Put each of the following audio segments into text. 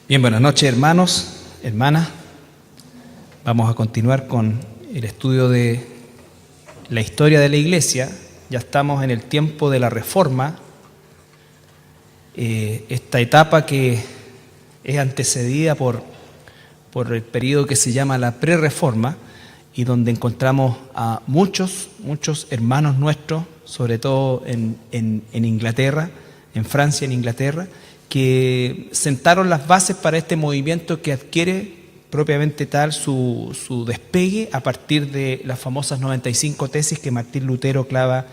Bien, buenas noches, hermanos, hermanas. Vamos a continuar con el estudio de la historia de la Iglesia. Ya estamos en el tiempo de la Reforma, esta etapa que es antecedida por el periodo que se llama la Prerreforma, y donde encontramos a muchos hermanos nuestros, sobre todo en Inglaterra, en Francia, en Inglaterra, que sentaron las bases para este movimiento que adquiere propiamente tal su despegue a partir de las famosas 95 tesis que Martín Lutero clava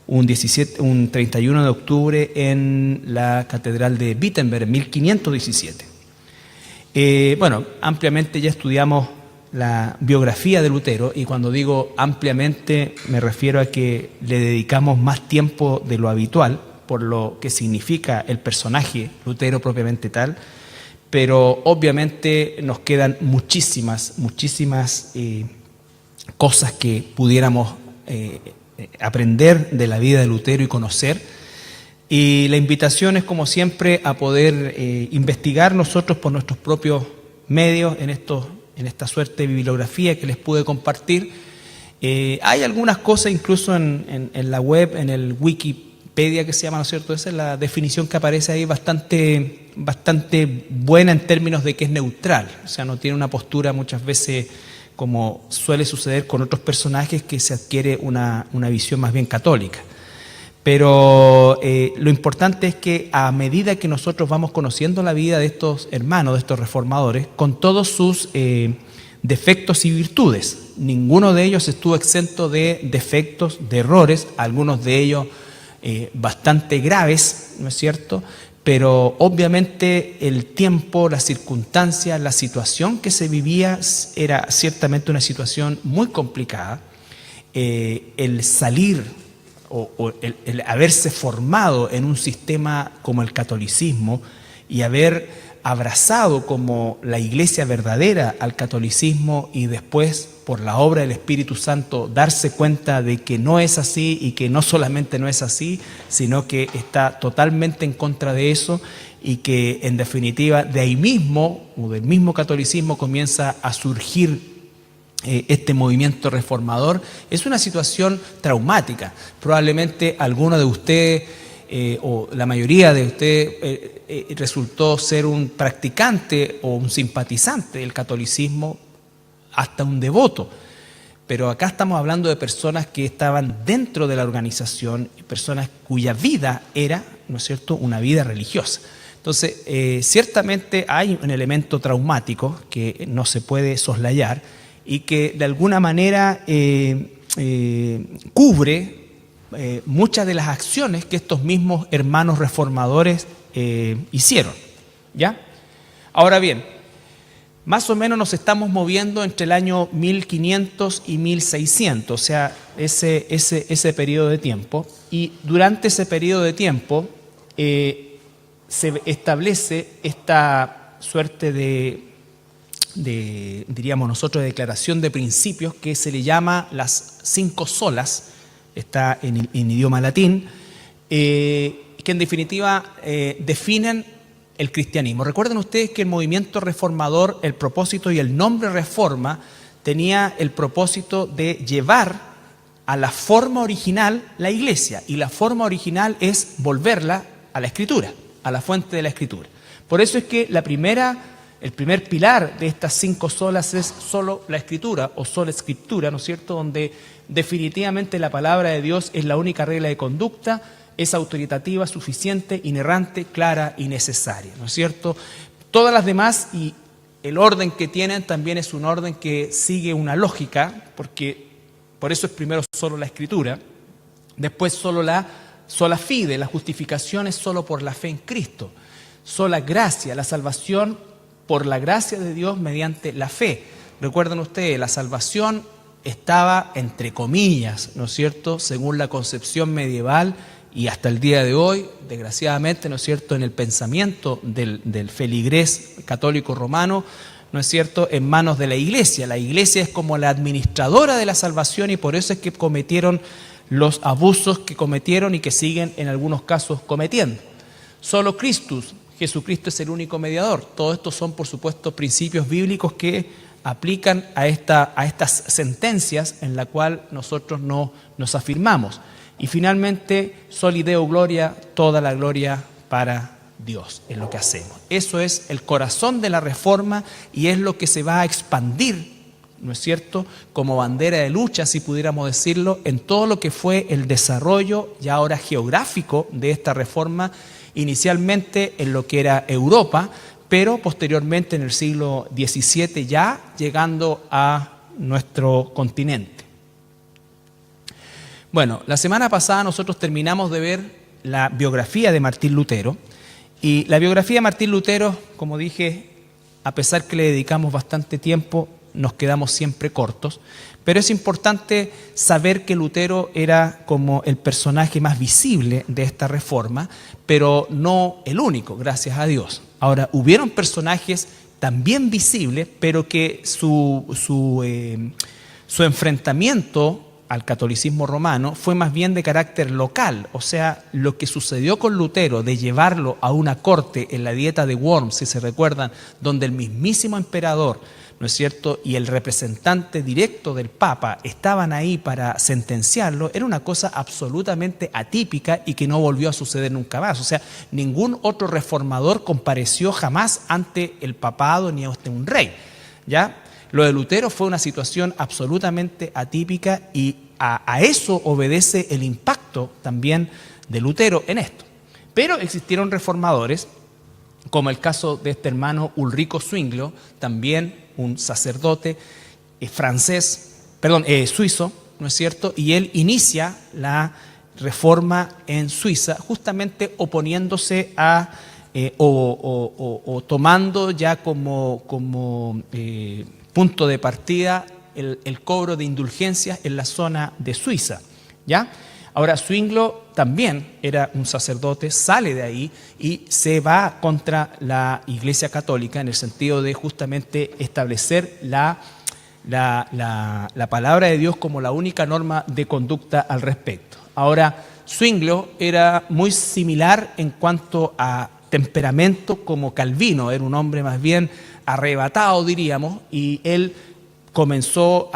un 31 de octubre en la Catedral de Wittenberg, en 1517. Ampliamente ya estudiamos la biografía de Lutero, y cuando digo ampliamente me refiero a que le dedicamos más tiempo de lo habitual, por lo que significa el personaje Lutero propiamente tal, pero obviamente nos quedan muchísimas cosas que pudiéramos aprender de la vida de Lutero y conocer. Y la invitación es, como siempre, a poder investigar nosotros por nuestros propios medios en esta suerte de bibliografía que les pude compartir. Hay algunas cosas incluso en la web, en el Wikipedia que se llama, ¿no es cierto? Esa es la definición que aparece ahí, bastante buena en términos de que es neutral, o sea, no tiene una postura muchas veces como suele suceder con otros personajes, que se adquiere una visión más bien católica. Pero lo importante es que a medida que nosotros vamos conociendo la vida de estos hermanos, de estos reformadores, con todos sus defectos y virtudes, ninguno de ellos estuvo exento de defectos, de errores, algunos de ellos bastante graves, ¿no es cierto? Pero obviamente el tiempo, las circunstancias, la situación que se vivía era ciertamente una situación muy complicada. El salir o el haberse formado en un sistema como el catolicismo y haber abrazado como la iglesia verdadera al catolicismo, y después por la obra del Espíritu Santo darse cuenta de que no es así, y que no solamente no es así, sino que está totalmente en contra de eso, y que en definitiva de ahí mismo o del mismo catolicismo comienza a surgir este movimiento reformador. Es una situación traumática. Probablemente alguno de ustedes o la mayoría de ustedes resultó ser un practicante o un simpatizante del catolicismo, hasta un devoto. Pero acá estamos hablando de personas que estaban dentro de la organización, personas cuya vida era, ¿no es cierto?, una vida religiosa. Entonces, ciertamente hay un elemento traumático que no se puede soslayar, y que de alguna manera cubre muchas de las acciones que estos mismos hermanos reformadores hicieron, ¿ya? Ahora bien, más o menos nos estamos moviendo entre el año 1500 y 1600, o sea, ese periodo de tiempo, y durante ese periodo de tiempo se establece esta suerte de diríamos nosotros, de declaración de principios que se le llama las 5 solas, está en idioma latín, que en definitiva definen el cristianismo. Recuerden ustedes que el movimiento reformador, el propósito y el nombre reforma, tenía el propósito de llevar a la forma original la iglesia, y la forma original es volverla a la Escritura, a la fuente de la Escritura. Por eso es que el primer pilar de estas 5 solas es solo la Escritura, o sola Escritura, ¿no es cierto?, donde definitivamente la palabra de Dios es la única regla de conducta, es autoritativa, suficiente, inerrante, clara y necesaria, ¿no es cierto? Todas las demás, y el orden que tienen también es un orden que sigue una lógica, porque por eso es primero solo la Escritura, después sola fide, la justificación es solo por la fe en Cristo, sola gracia, la salvación por la gracia de Dios mediante la fe. Recuerden ustedes, la salvación estaba entre comillas, ¿no es cierto?, según la concepción medieval, y hasta el día de hoy, desgraciadamente, ¿no es cierto?, en el pensamiento del feligrés católico romano, ¿no es cierto?, en manos de la Iglesia. La Iglesia es como la administradora de la salvación, y por eso es que cometieron los abusos que cometieron y que siguen en algunos casos cometiendo. Solo Christus, Jesucristo es el único mediador. Todo esto son, por supuesto, principios bíblicos que aplican a estas sentencias en la cual nosotros no nos afirmamos. Y finalmente, soli Deo gloria, toda la gloria para Dios en lo que hacemos. Eso es el corazón de la Reforma y es lo que se va a expandir, ¿no es cierto?, como bandera de lucha, si pudiéramos decirlo, en todo lo que fue el desarrollo ya ahora geográfico de esta Reforma, inicialmente en lo que era Europa, pero posteriormente en el siglo XVII ya llegando a nuestro continente. Bueno, la semana pasada nosotros terminamos de ver la biografía de Martín Lutero, y la biografía de Martín Lutero, como dije, a pesar que le dedicamos bastante tiempo, nos quedamos siempre cortos, pero es importante saber que Lutero era como el personaje más visible de esta reforma, pero no el único, gracias a Dios. Ahora, hubieron personajes también visibles, pero que su enfrentamiento al catolicismo romano fue más bien de carácter local, o sea, lo que sucedió con Lutero de llevarlo a una corte en la dieta de Worms, si se recuerdan, donde el mismísimo emperador, ¿no es cierto?, y el representante directo del Papa estaban ahí para sentenciarlo, era una cosa absolutamente atípica y que no volvió a suceder nunca más. O sea, ningún otro reformador compareció jamás ante el papado ni ante un rey, ¿ya? Lo de Lutero fue una situación absolutamente atípica y a eso obedece el impacto también de Lutero en esto. Pero existieron reformadores, como el caso de este hermano Ulrico Zwinglio, también un sacerdote suizo, ¿no es cierto? Y él inicia la reforma en Suiza, justamente oponiéndose a o tomando ya como punto de partida el cobro de indulgencias en la zona de Suiza, ¿ya? Ahora, Zwinglio también era un sacerdote, sale de ahí y se va contra la Iglesia Católica en el sentido de justamente establecer la palabra de Dios como la única norma de conducta al respecto. Ahora, Zwinglio era muy similar en cuanto a temperamento como Calvino, era un hombre más bien arrebatado, diríamos, y él comenzó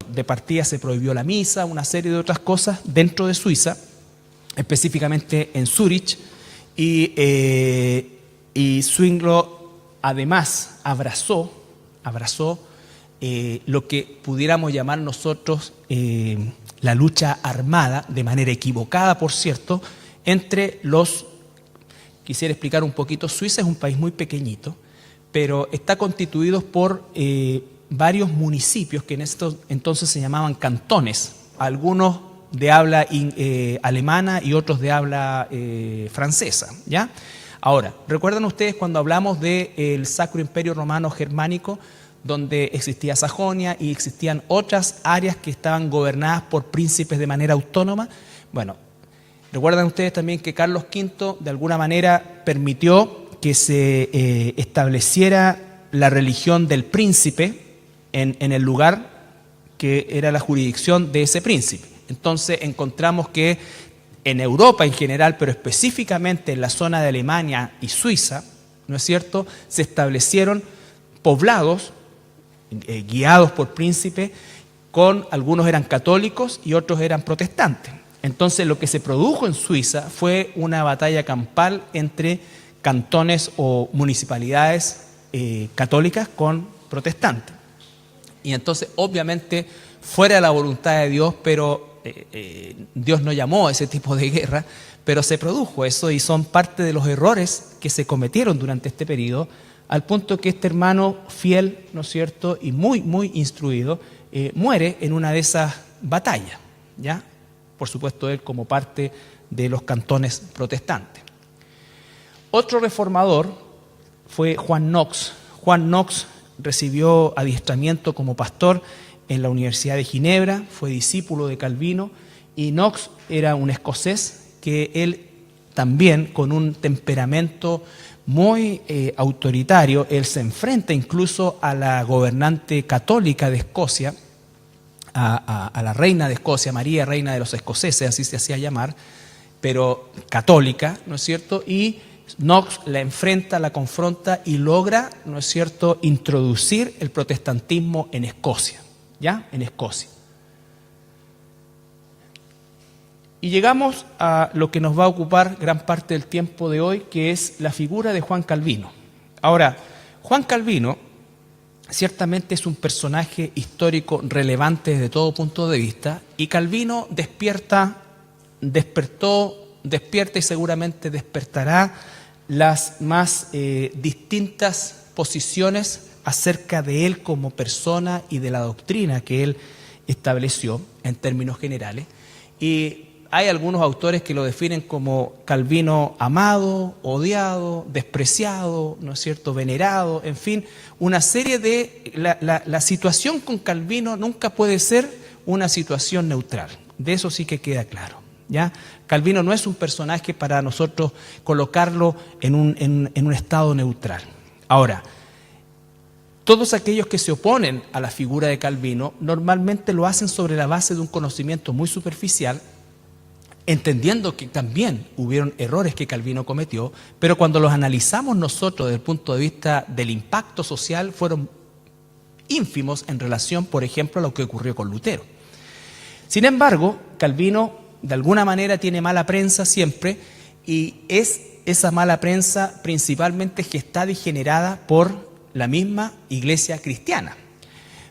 de partida se prohibió la misa, una serie de otras cosas dentro de Suiza, específicamente en Zúrich, y Zwinglio además abrazó lo que pudiéramos llamar nosotros la lucha armada, de manera equivocada, por cierto, quisiera explicar un poquito. Suiza es un país muy pequeñito, pero está constituido por varios municipios que en estos entonces se llamaban cantones, algunos de habla alemana y otros de habla francesa, ¿ya? Ahora, ¿recuerdan ustedes cuando hablamos del Sacro Imperio Romano Germánico, donde existía Sajonia y existían otras áreas que estaban gobernadas por príncipes de manera autónoma? Bueno, recuerdan ustedes también que Carlos V de alguna manera permitió que se estableciera la religión del príncipe en el lugar que era la jurisdicción de ese príncipe. Entonces encontramos que en Europa en general, pero específicamente en la zona de Alemania y Suiza, ¿no es cierto?, se establecieron poblados guiados por príncipes, algunos eran católicos y otros eran protestantes. Entonces lo que se produjo en Suiza fue una batalla campal entre cantones o municipalidades católicas con protestantes. Y entonces, obviamente, fuera de la voluntad de Dios, pero Dios no llamó a ese tipo de guerra, pero se produjo eso y son parte de los errores que se cometieron durante este periodo, al punto que este hermano fiel, ¿no es cierto?, y muy, muy instruido, muere en una de esas batallas, ¿ya? Por supuesto, él como parte de los cantones protestantes. Otro reformador fue Juan Knox. Juan Knox recibió adiestramiento como pastor en la Universidad de Ginebra, fue discípulo de Calvino, y Knox era un escocés que él también, con un temperamento muy autoritario, él se enfrenta incluso a la gobernante católica de Escocia, a la reina de Escocia, María, reina de los escoceses, así se hacía llamar, pero católica, ¿no es cierto?, y Knox la enfrenta, la confronta y logra, ¿no es cierto?, introducir el protestantismo en Escocia, ¿ya? En Escocia. Y llegamos a lo que nos va a ocupar gran parte del tiempo de hoy, que es la figura de Juan Calvino. Ahora, Juan Calvino ciertamente es un personaje histórico relevante desde todo punto de vista, y Calvino despierta y seguramente despertará las más distintas posiciones acerca de él como persona y de la doctrina que él estableció en términos generales. Y hay algunos autores que lo definen como Calvino amado, odiado, despreciado, ¿no es cierto?, venerado, en fin, una serie de... La situación con Calvino nunca puede ser una situación neutral, de eso sí que queda claro, ¿ya? Calvino no es un personaje para nosotros colocarlo en un estado neutral. Ahora, todos aquellos que se oponen a la figura de Calvino normalmente lo hacen sobre la base de un conocimiento muy superficial, entendiendo que también hubieron errores que Calvino cometió, pero cuando los analizamos nosotros desde el punto de vista del impacto social, fueron ínfimos en relación, por ejemplo, a lo que ocurrió con Lutero. Sin embargo, Calvino de alguna manera tiene mala prensa siempre, y es esa mala prensa principalmente gestada y generada por la misma iglesia cristiana.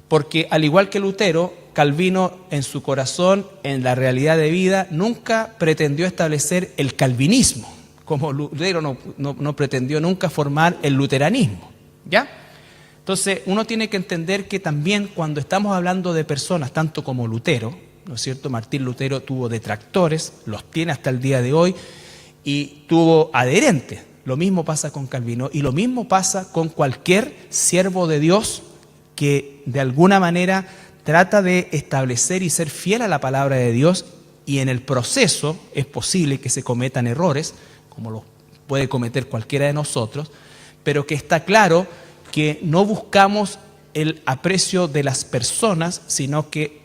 Porque al igual que Lutero, Calvino en su corazón, en la realidad de vida, nunca pretendió establecer el calvinismo, como Lutero no pretendió nunca formar el luteranismo, ¿ya? Entonces uno tiene que entender que también cuando estamos hablando de personas, tanto como Lutero, ¿no es cierto? Martín Lutero tuvo detractores, los tiene hasta el día de hoy, y tuvo adherentes. Lo mismo pasa con Calvino, y lo mismo pasa con cualquier siervo de Dios que de alguna manera trata de establecer y ser fiel a la palabra de Dios, y en el proceso es posible que se cometan errores, como lo puede cometer cualquiera de nosotros, pero que está claro que no buscamos el aprecio de las personas, sino que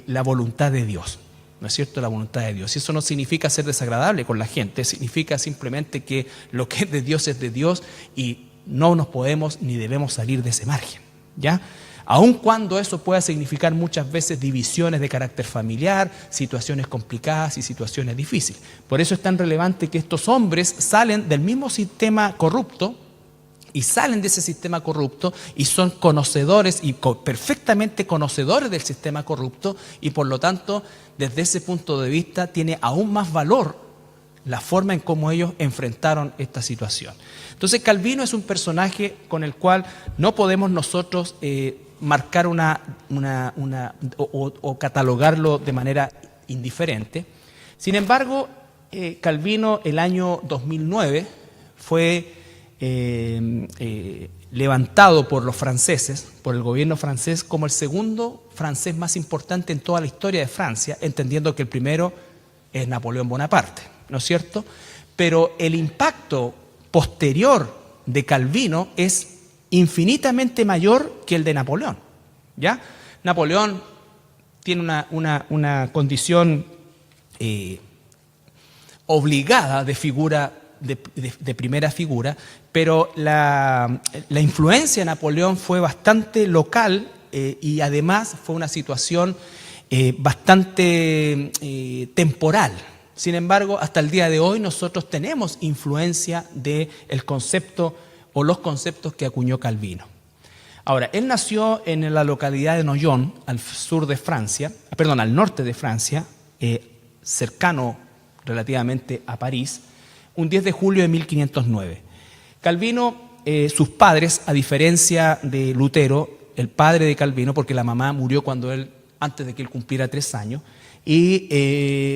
la voluntad de Dios, ¿no es cierto? La voluntad de Dios. Y eso no significa ser desagradable con la gente, significa simplemente que lo que es de Dios y no nos podemos ni debemos salir de ese margen, ¿ya? Aun cuando eso pueda significar muchas veces divisiones de carácter familiar, situaciones complicadas y situaciones difíciles. Por eso es tan relevante que estos hombres salen del mismo sistema corrupto, y salen de ese sistema corrupto y son conocedores y perfectamente conocedores del sistema corrupto, y por lo tanto desde ese punto de vista tiene aún más valor la forma en cómo ellos enfrentaron esta situación. Entonces Calvino es un personaje con el cual no podemos nosotros marcar o catalogarlo de manera indiferente. Sin embargo, Calvino el año 2009 fue levantado por los franceses, por el gobierno francés, como el segundo francés más importante en toda la historia de Francia, entendiendo que el primero es Napoleón Bonaparte, ¿no es cierto? Pero el impacto posterior de Calvino es infinitamente mayor que el de Napoleón, ¿ya? Napoleón tiene una condición obligada de figura, de primera figura, pero la influencia de Napoleón fue bastante local, y además fue una situación bastante temporal. Sin embargo, hasta el día de hoy nosotros tenemos influencia del concepto o los conceptos que acuñó Calvino. Ahora, él nació en la localidad de Noyon, al norte de Francia, cercano relativamente a París, un 10 de julio de 1509. Calvino, sus padres, a diferencia de Lutero, el padre de Calvino, porque la mamá murió antes de que él cumpliera 3 años, y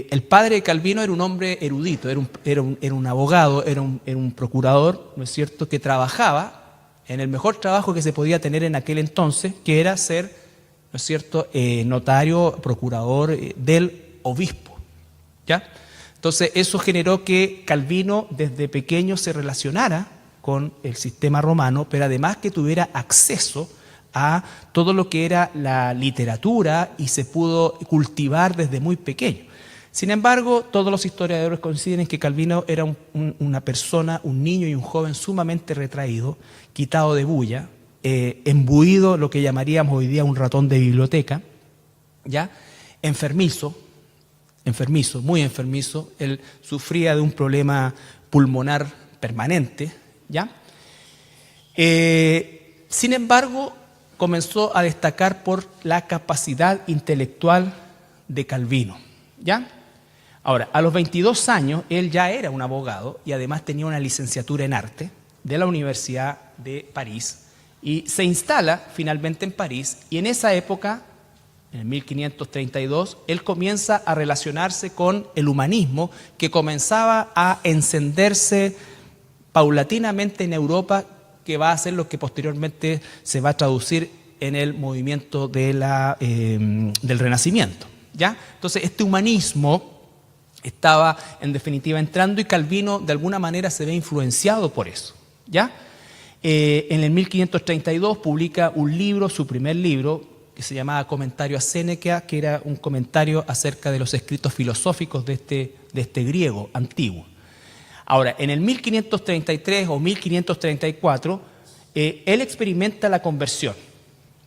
el padre de Calvino era un hombre erudito, era un abogado, era un procurador, ¿no es cierto?, que trabajaba en el mejor trabajo que se podía tener en aquel entonces, que era ser, ¿no es cierto?, notario, procurador del obispo, ¿ya? Entonces eso generó que Calvino desde pequeño se relacionara con el sistema romano, pero además que tuviera acceso a todo lo que era la literatura y se pudo cultivar desde muy pequeño. Sin embargo, todos los historiadores coinciden en que Calvino era una persona, un niño y un joven sumamente retraído, quitado de bulla, embuido, lo que llamaríamos hoy día un ratón de biblioteca, ¿ya? Enfermizo, muy enfermizo. Él sufría de un problema pulmonar permanente, ¿ya? Sin embargo, comenzó a destacar por la capacidad intelectual de Calvino, ¿ya? Ahora, a los 22 años, él ya era un abogado y además tenía una licenciatura en arte de la Universidad de París y se instala finalmente en París, y en esa época, en 1532, él comienza a relacionarse con el humanismo que comenzaba a encenderse paulatinamente en Europa, que va a ser lo que posteriormente se va a traducir en el movimiento del Renacimiento, ¿ya? Entonces, este humanismo estaba en definitiva entrando y Calvino de alguna manera se ve influenciado por eso, ¿ya? En el 1532 publica un libro, su primer libro, que se llamaba Comentario a Séneca, que era un comentario acerca de los escritos filosóficos de este griego antiguo. Ahora, en el 1533 o 1534, él experimenta la conversión.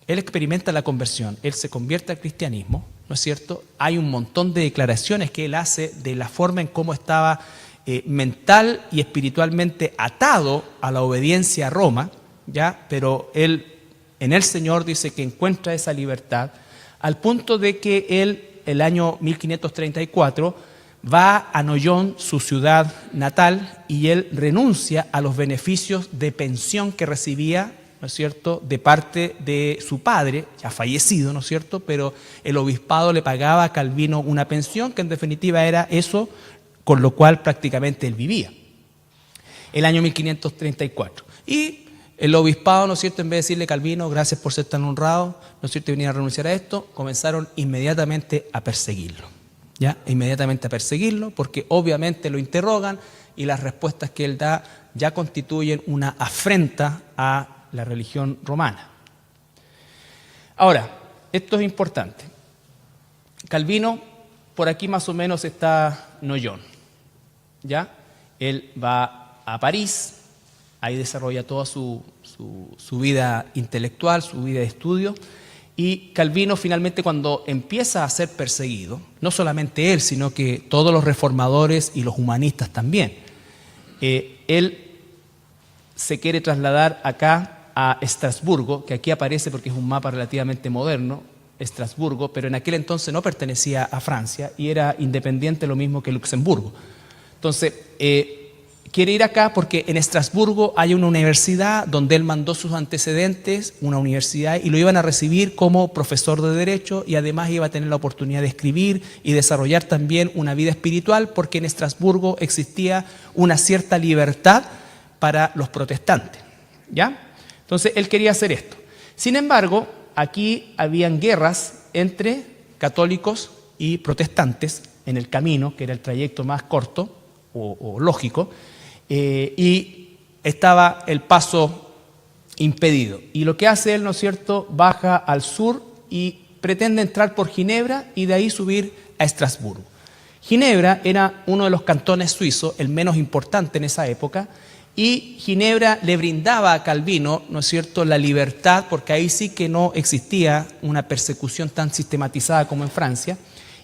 Él se convierte al cristianismo, ¿no es cierto? Hay un montón de declaraciones que él hace de la forma en cómo estaba mental y espiritualmente atado a la obediencia a Roma, ¿ya? Pero él en el Señor dice que encuentra esa libertad, al punto de que él, el año 1534, va a Noyon, su ciudad natal, y él renuncia a los beneficios de pensión que recibía, ¿no es cierto?, de parte de su padre, ya fallecido, ¿no es cierto?, pero el obispado le pagaba a Calvino una pensión que en definitiva era eso con lo cual prácticamente él vivía. El año 1534. Y el obispado, ¿no es cierto?, en vez de decirle: Calvino, gracias por ser tan honrado, ¿no es cierto?, y venir a renunciar a esto, comenzaron inmediatamente a perseguirlo. ¿Ya? Inmediatamente a perseguirlo, porque obviamente lo interrogan y las respuestas que él da ya constituyen una afrenta a la religión romana. Ahora, esto es importante. Calvino, por aquí más o menos está Noyon, ¿ya? Él va a París, ahí desarrolla toda su vida intelectual, su vida de estudio. Y Calvino finalmente, cuando empieza a ser perseguido, no solamente él, sino que todos los reformadores y los humanistas también, él se quiere trasladar acá a Estrasburgo, que aquí aparece porque es un mapa relativamente moderno, Estrasburgo, pero en aquel entonces no pertenecía a Francia y era independiente, lo mismo que Luxemburgo. Entonces, quiere ir acá porque en Estrasburgo hay una universidad donde él mandó sus antecedentes, una universidad, y lo iban a recibir como profesor de Derecho, y además iba a tener la oportunidad de escribir y desarrollar también una vida espiritual, porque en Estrasburgo existía una cierta libertad para los protestantes, ¿ya? Entonces él quería hacer esto. Sin embargo, aquí habían guerras entre católicos y protestantes en el camino, que era el trayecto más corto o lógico, y estaba el paso impedido. Y lo que hace él, ¿no es cierto?, baja al sur y pretende entrar por Ginebra y de ahí subir a Estrasburgo. Ginebra era uno de los cantones suizos, el menos importante en esa época, y Ginebra le brindaba a Calvino, ¿no es cierto?, la libertad, porque ahí sí que no existía una persecución tan sistematizada como en Francia.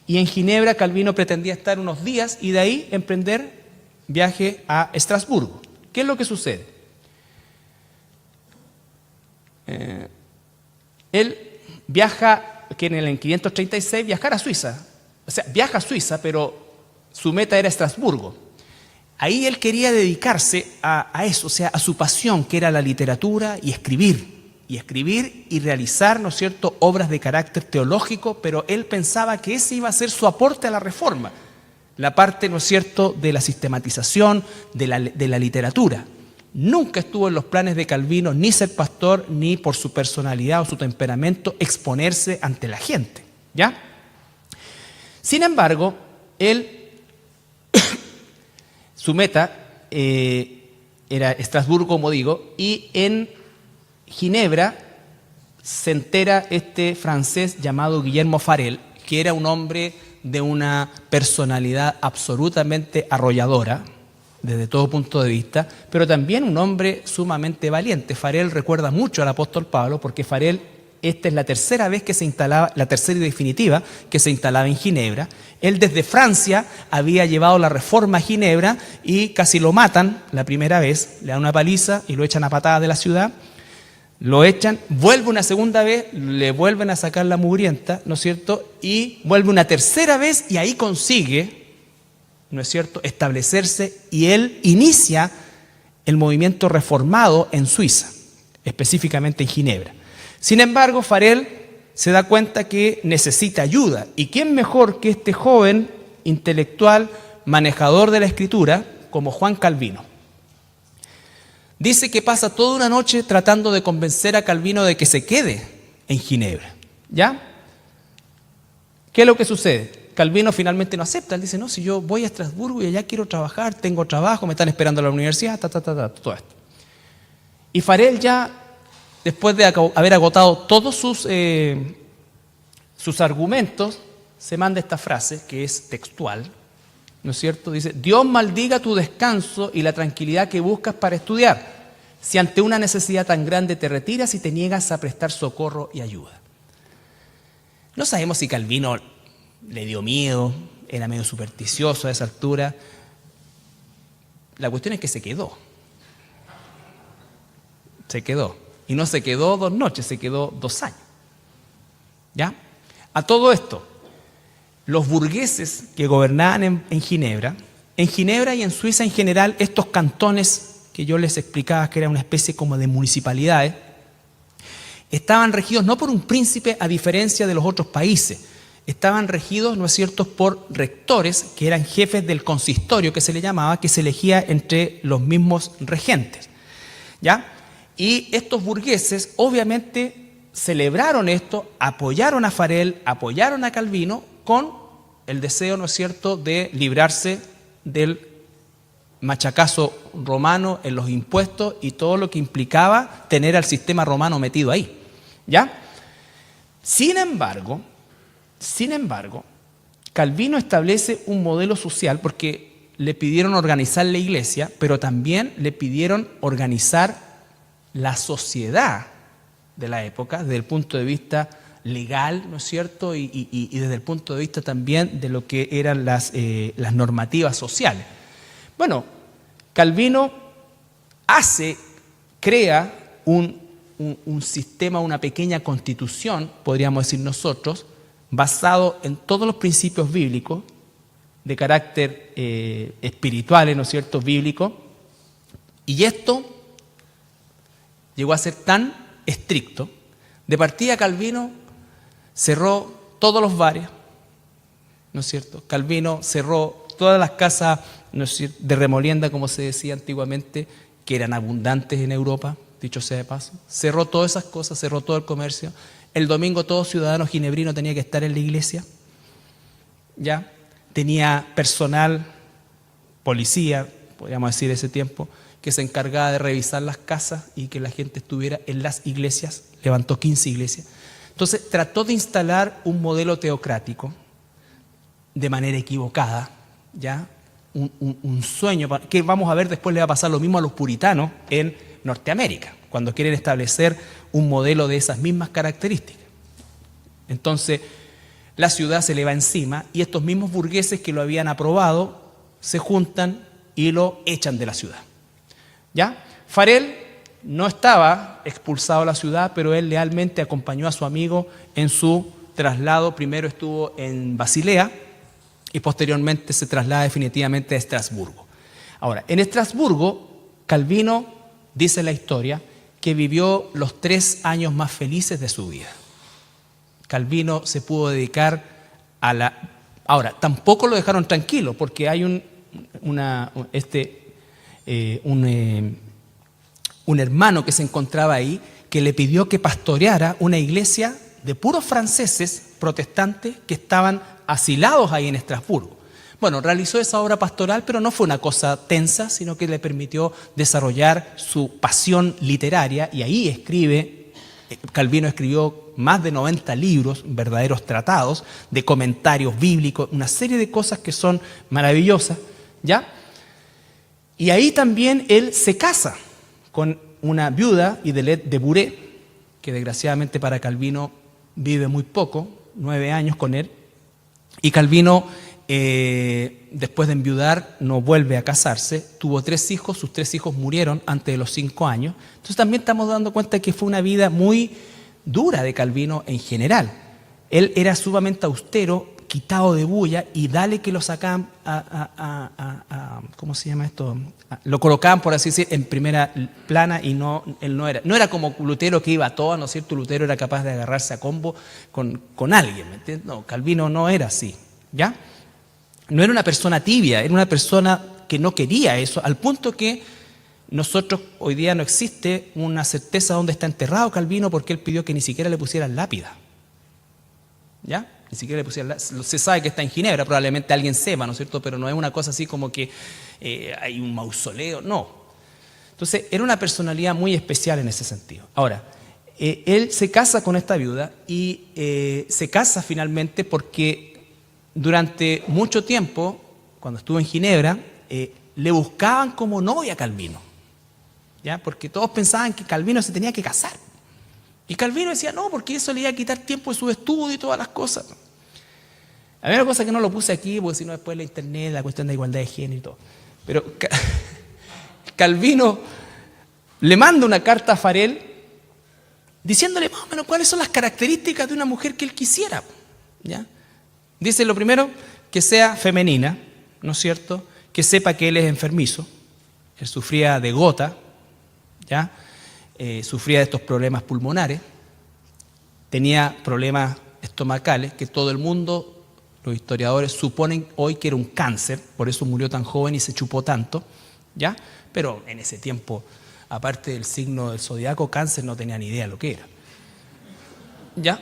Y en Ginebra Calvino pretendía estar unos días y de ahí emprender viaje a Estrasburgo. ¿Qué es lo que sucede? Él viaja, que en el 536 viajar a Suiza, o sea, viaja a Suiza, pero su meta era Estrasburgo. Ahí él quería dedicarse a eso, o sea, a su pasión, que era la literatura y escribir y realizar, ¿no es cierto?, obras de carácter teológico, pero él pensaba que ese iba a ser su aporte a la reforma, la parte, ¿no es cierto?, de la sistematización de la literatura. Nunca estuvo en los planes de Calvino ni ser pastor, ni por su personalidad o su temperamento exponerse ante la gente, ¿ya? Sin embargo, él, su meta era Estrasburgo, como digo, y en Ginebra se entera este francés llamado Guillermo Farel, que era un hombre de una personalidad absolutamente arrolladora, desde todo punto de vista, pero también un hombre sumamente valiente. Farel recuerda mucho al apóstol Pablo, porque Farel, esta es la tercera vez que se instalaba, la tercera y definitiva, que se instalaba en Ginebra. Él desde Francia había llevado la reforma a Ginebra y casi lo matan la primera vez, le dan una paliza y lo echan a patadas de la ciudad. Lo echan, vuelve una segunda vez, le vuelven a sacar la mugrienta, ¿no es cierto? Y vuelve una tercera vez y ahí consigue, ¿no es cierto?, establecerse, y él inicia el movimiento reformado en Suiza, específicamente en Ginebra. Sin embargo, Farel se da cuenta que necesita ayuda. ¿Y quién mejor que este joven intelectual, manejador de la escritura, como Juan Calvino? Dice que pasa toda una noche tratando de convencer a Calvino de que se quede en Ginebra. ¿Ya? ¿Qué es lo que sucede? Calvino finalmente no acepta. Él dice, no, si yo voy a Estrasburgo y allá quiero trabajar, tengo trabajo, me están esperando en la universidad, todo esto. Y Farel ya, después de haber agotado todos sus argumentos, se manda esta frase que es textual, ¿no es cierto? Dice, Dios maldiga tu descanso y la tranquilidad que buscas para estudiar, si ante una necesidad tan grande te retiras y te niegas a prestar socorro y ayuda. No sabemos si Calvino le dio miedo, era medio supersticioso a esa altura. La cuestión es que se quedó. Se quedó. Y no se quedó 2 noches, se quedó 2 años. ¿Ya? A todo esto, los burgueses que gobernaban en Ginebra y en Suiza en general, estos cantones que yo les explicaba que era una especie como de municipalidades, estaban regidos no por un príncipe a diferencia de los otros países, estaban regidos, ¿no es cierto?, por rectores que eran jefes del consistorio, que se le llamaba, que se elegía entre los mismos regentes. ¿Ya? Y estos burgueses obviamente celebraron esto, apoyaron a Farel, apoyaron a Calvino con el deseo, ¿no es cierto?, de librarse del machacazo romano en los impuestos y todo lo que implicaba tener al sistema romano metido ahí. ¿Ya? Sin embargo, Calvino establece un modelo social porque le pidieron organizar la iglesia, pero también le pidieron organizar la sociedad de la época desde el punto de vista legal, ¿no es cierto? Y desde el punto de vista también de lo que eran las normativas sociales. Bueno, Calvino crea un sistema, una pequeña constitución, podríamos decir nosotros, basado en todos los principios bíblicos, de carácter espirituales, ¿no es cierto?, bíblico, y esto llegó a ser tan estricto. De partida Calvino cerró todos los bares, ¿no es cierto? Calvino cerró todas las casas, ¿no es cierto?, de remolienda, como se decía antiguamente, que eran abundantes en Europa, dicho sea de paso. Cerró todas esas cosas, cerró todo el comercio. El domingo todo ciudadano ginebrino tenía que estar en la iglesia. ¿Ya? Tenía personal, policía, podríamos decir ese tiempo, que se encargaba de revisar las casas y que la gente estuviera en las iglesias. Levantó 15 iglesias. Entonces trató de instalar un modelo teocrático de manera equivocada, ¿ya? Un sueño, que vamos a ver después le va a pasar lo mismo a los puritanos en Norteamérica, cuando quieren establecer un modelo de esas mismas características. Entonces la ciudad se le va encima y estos mismos burgueses que lo habían aprobado se juntan y lo echan de la ciudad. ¿Ya? Farel no estaba expulsado de la ciudad, pero él lealmente acompañó a su amigo en su traslado. Primero estuvo en Basilea y posteriormente se traslada definitivamente a Estrasburgo. Ahora, en Estrasburgo, Calvino, dice la historia, que vivió los 3 años más felices de su vida. Calvino se pudo dedicar a la... Ahora, tampoco lo dejaron tranquilo, porque hay un hermano que se encontraba ahí que le pidió que pastoreara una iglesia de puros franceses protestantes que estaban asilados ahí en Estrasburgo. Bueno, realizó esa obra pastoral, pero no fue una cosa tensa, sino que le permitió desarrollar su pasión literaria y ahí Calvino escribió más de 90 libros, verdaderos tratados, de comentarios bíblicos, una serie de cosas que son maravillosas, ¿ya? Y ahí también él se casa con una viuda, Idelette de Buré, que desgraciadamente para Calvino vive muy poco, 9 años con él, y Calvino, después de enviudar, no vuelve a casarse, tuvo 3 hijos, sus 3 hijos murieron antes de los 5 años, entonces también estamos dando cuenta que fue una vida muy dura de Calvino en general. Él era sumamente austero, quitado de bulla, y dale que lo sacaban ¿cómo se llama esto? Lo colocaban, por así decir, en primera plana, y no, él no era como Lutero, que iba a todas, ¿no es cierto? Lutero era capaz de agarrarse a combo con alguien, ¿me entiendes? No, Calvino no era así, ¿ya? No era una persona tibia, era una persona que no quería eso, al punto que nosotros hoy día no existe una certeza dónde está enterrado Calvino, porque él pidió que ni siquiera le pusieran lápida, ¿ya? Ni siquiera le pusieran, se sabe que está en Ginebra, probablemente alguien sepa, ¿no es cierto? Pero no es una cosa así como que hay un mausoleo, no. Entonces, era una personalidad muy especial en ese sentido. Ahora, él se casa con esta viuda y se casa finalmente porque durante mucho tiempo, cuando estuvo en Ginebra, le buscaban como novia a Calvino, ¿ya? Porque todos pensaban que Calvino se tenía que casar. Y Calvino decía, no, porque eso le iba a quitar tiempo de su estudio y todas las cosas. A mí una cosa que no lo puse aquí, porque si no después la internet, la cuestión de igualdad de género y todo. Pero Calvino le manda una carta a Farel diciéndole más o menos cuáles son las características de una mujer que él quisiera, ¿ya? Dice lo primero, que sea femenina, ¿no es cierto? Que sepa que él es enfermizo, él sufría de gota, ¿ya? Sufría de estos problemas pulmonares, tenía problemas estomacales que todo el mundo, los historiadores, suponen hoy que era un cáncer, por eso murió tan joven y se chupó tanto, ¿ya? Pero en ese tiempo, aparte del signo del zodiaco, cáncer no tenía ni idea de lo que era, ¿ya?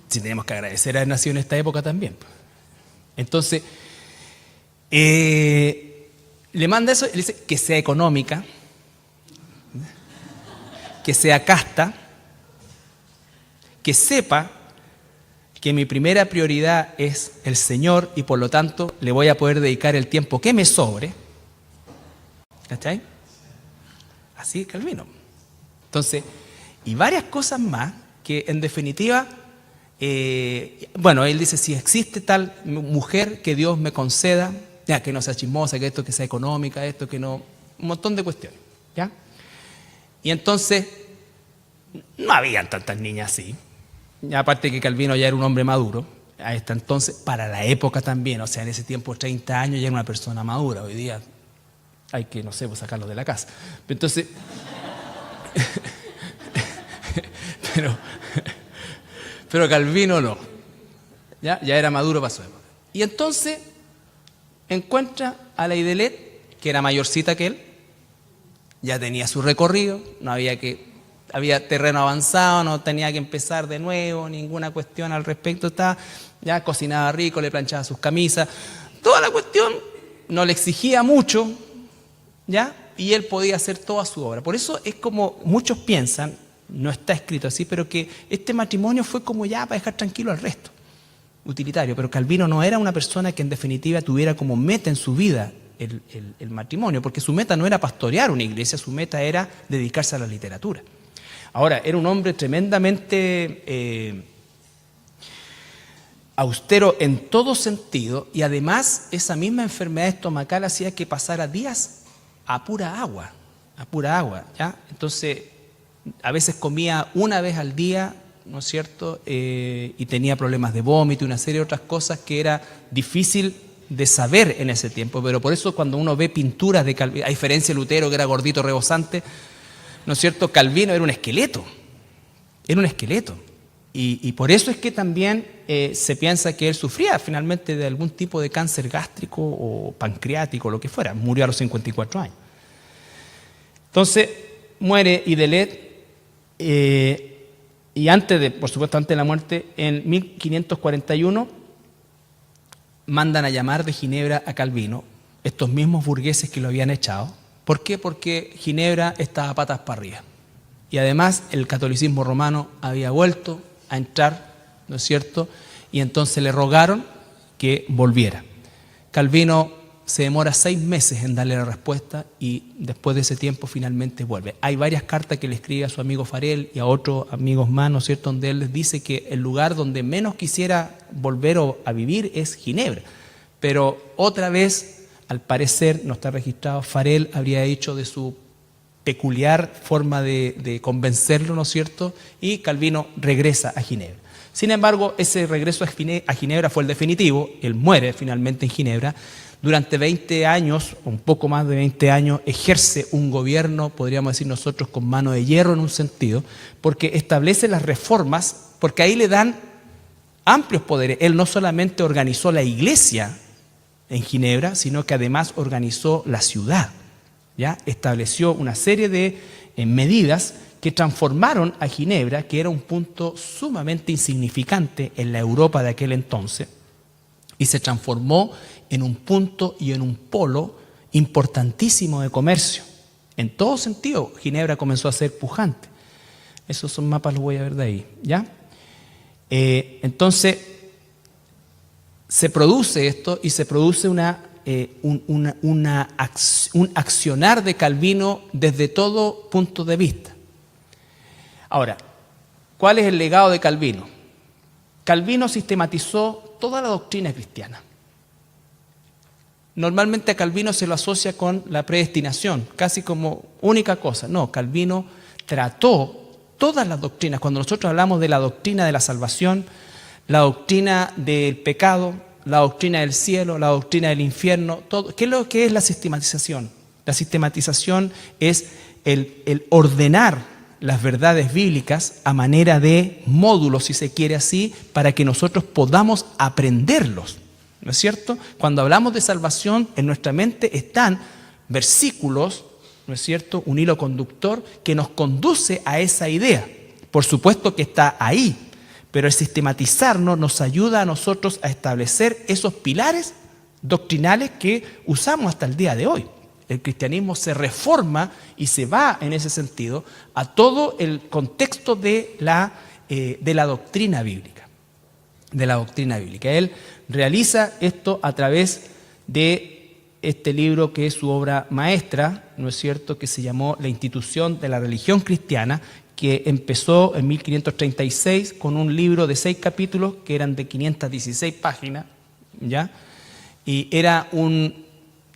Sí, tenemos que agradecer haber nacido en esta época también. Entonces, le manda eso, le dice que sea económica, que sea casta, que sepa que mi primera prioridad es el Señor y por lo tanto le voy a poder dedicar el tiempo que me sobre. ¿Cachai? Así es Calvino. Entonces, y varias cosas más que en definitiva, bueno, él dice, si existe tal mujer que Dios me conceda, ya que no sea chismosa, que esto que sea económica, esto que no, un montón de cuestiones, ¿ya? Y entonces, no habían tantas niñas así. Y aparte que Calvino ya era un hombre maduro, a esta entonces, para la época también, o sea, en ese tiempo 30 años ya era una persona madura, hoy día hay que, no sé, pues sacarlo de la casa. Entonces, pero Calvino no, ya era maduro para su época. Y entonces encuentra a la Idelette, que era mayorcita que él, ya tenía su recorrido, había terreno avanzado, no tenía que empezar de nuevo, ninguna cuestión al respecto, ya cocinaba rico, le planchaba sus camisas, toda la cuestión, no le exigía mucho, ¿ya? Y él podía hacer toda su obra. Por eso es como muchos piensan, no está escrito así, pero que este matrimonio fue como ya para dejar tranquilo al resto, utilitario. Pero Calvino no era una persona que en definitiva tuviera como meta en su vida el matrimonio, porque su meta no era pastorear una iglesia, su meta era dedicarse a la literatura. Ahora, era un hombre tremendamente austero en todo sentido, y además esa misma enfermedad estomacal hacía que pasara días a pura agua, ¿ya? Entonces, a veces comía una vez al día, ¿no es cierto? Y tenía problemas de vómito y una serie de otras cosas que era difícil de saber en ese tiempo, pero por eso cuando uno ve pinturas de Calvino, a diferencia de Lutero, que era gordito, rebosante, ¿no es cierto? Calvino era un esqueleto, y por eso es que también se piensa que él sufría finalmente de algún tipo de cáncer gástrico o pancreático, lo que fuera. Murió a los 54 años. Entonces muere Idelette, y por supuesto antes de la muerte, en 1541 mandan a llamar de Ginebra a Calvino, estos mismos burgueses que lo habían echado. ¿Por qué? Porque Ginebra estaba patas para arriba. Y además el catolicismo romano había vuelto a entrar, ¿no es cierto? Y entonces le rogaron que volviera. Calvino se demora 6 meses en darle la respuesta y después de ese tiempo finalmente vuelve. Hay varias cartas que le escribe a su amigo Farel y a otros amigos más, ¿no es cierto?, donde él les dice que el lugar donde menos quisiera volver a vivir es Ginebra. Pero otra vez, al parecer, no está registrado, Farel habría hecho de su peculiar forma de convencerlo, ¿no es cierto?, y Calvino regresa a Ginebra. Sin embargo, ese regreso a Ginebra fue el definitivo, él muere finalmente en Ginebra. Durante 20 años, un poco más de 20 años, ejerce un gobierno, podríamos decir nosotros, con mano de hierro en un sentido, porque establece las reformas, porque ahí le dan amplios poderes. Él no solamente organizó la iglesia en Ginebra, sino que además organizó la ciudad, ¿ya? Estableció una serie de medidas que transformaron a Ginebra, que era un punto sumamente insignificante en la Europa de aquel entonces, y se transformó en un punto y en un polo importantísimo de comercio. En todo sentido, Ginebra comenzó a ser pujante. Esos son mapas, los voy a ver de ahí, ¿ya? Entonces, se produce esto y se produce un accionar de Calvino desde todo punto de vista. Ahora, ¿cuál es el legado de Calvino? Calvino sistematizó toda la doctrina cristiana. Normalmente a Calvino se lo asocia con la predestinación, casi como única cosa. No, Calvino trató todas las doctrinas. Cuando nosotros hablamos de la doctrina de la salvación, la doctrina del pecado, la doctrina del cielo, la doctrina del infierno, todo. ¿Qué es lo que es la sistematización? La sistematización es el ordenar las verdades bíblicas a manera de módulos, si se quiere así, para que nosotros podamos aprenderlos, ¿no es cierto? Cuando hablamos de salvación, en nuestra mente están versículos, ¿no es cierto?, un hilo conductor que nos conduce a esa idea. Por supuesto que está ahí, pero el sistematizarnos nos ayuda a nosotros a establecer esos pilares doctrinales que usamos hasta el día de hoy. El cristianismo se reforma y se va en ese sentido a todo el contexto de la doctrina bíblica. De la doctrina bíblica. Él realiza esto a través de este libro que es su obra maestra, ¿no es cierto?, que se llamó La institución de la religión cristiana, que empezó en 1536 con un libro de 6 capítulos que eran de 516 páginas, ¿ya? Y era un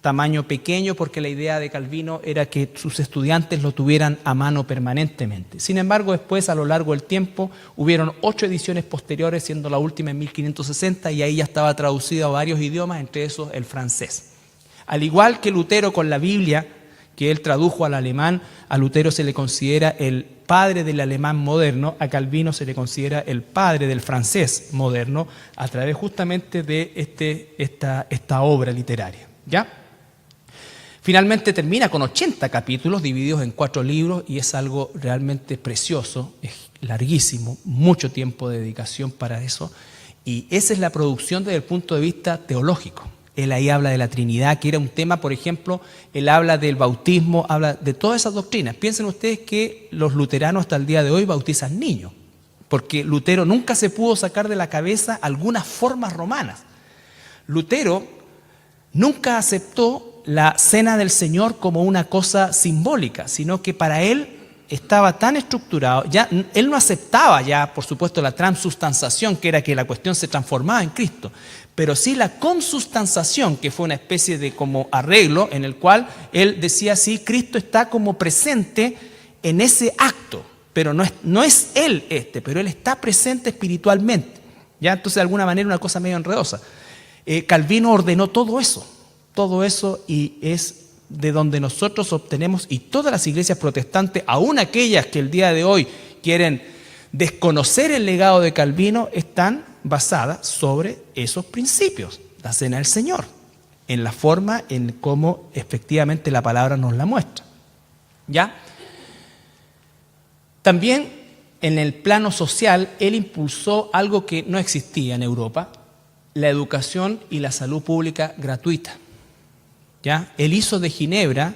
tamaño pequeño porque la idea de Calvino era que sus estudiantes lo tuvieran a mano permanentemente. Sin embargo, después, a lo largo del tiempo, hubieron 8 ediciones posteriores, siendo la última en 1560, y ahí ya estaba traducido a varios idiomas, entre esos el francés. Al igual que Lutero con la Biblia, que él tradujo al alemán, a Lutero se le considera el padre del alemán moderno, a Calvino se le considera el padre del francés moderno, a través justamente de esta obra literaria, ¿ya? Finalmente termina con 80 capítulos divididos en 4 libros y es algo realmente precioso, es larguísimo, mucho tiempo de dedicación para eso, y esa es la producción desde el punto de vista teológico. Él ahí habla de la Trinidad, que era un tema, por ejemplo, él habla del bautismo, habla de todas esas doctrinas. Piensen ustedes que los luteranos hasta el día de hoy bautizan niños, porque Lutero nunca se pudo sacar de la cabeza algunas formas romanas. Lutero nunca aceptó la cena del Señor como una cosa simbólica, sino que para él estaba tan estructurado, ya él no aceptaba ya, por supuesto, la transustanciación, que era que la cuestión se transformaba en Cristo, pero sí la consustanciación, que fue una especie de como arreglo en el cual él decía, sí, Cristo está como presente en ese acto, pero no es él pero él está presente espiritualmente, ya. Entonces, de alguna manera, una cosa medio enredosa. Calvino ordenó todo eso, y es de donde nosotros obtenemos, y todas las iglesias protestantes, aún aquellas que el día de hoy quieren desconocer el legado de Calvino, están basadas sobre esos principios, la cena del Señor, en la forma en cómo efectivamente la palabra nos la muestra, ¿ya? También en el plano social, él impulsó algo que no existía en Europa, la educación y la salud pública gratuita. ¿Ya? Él hizo de Ginebra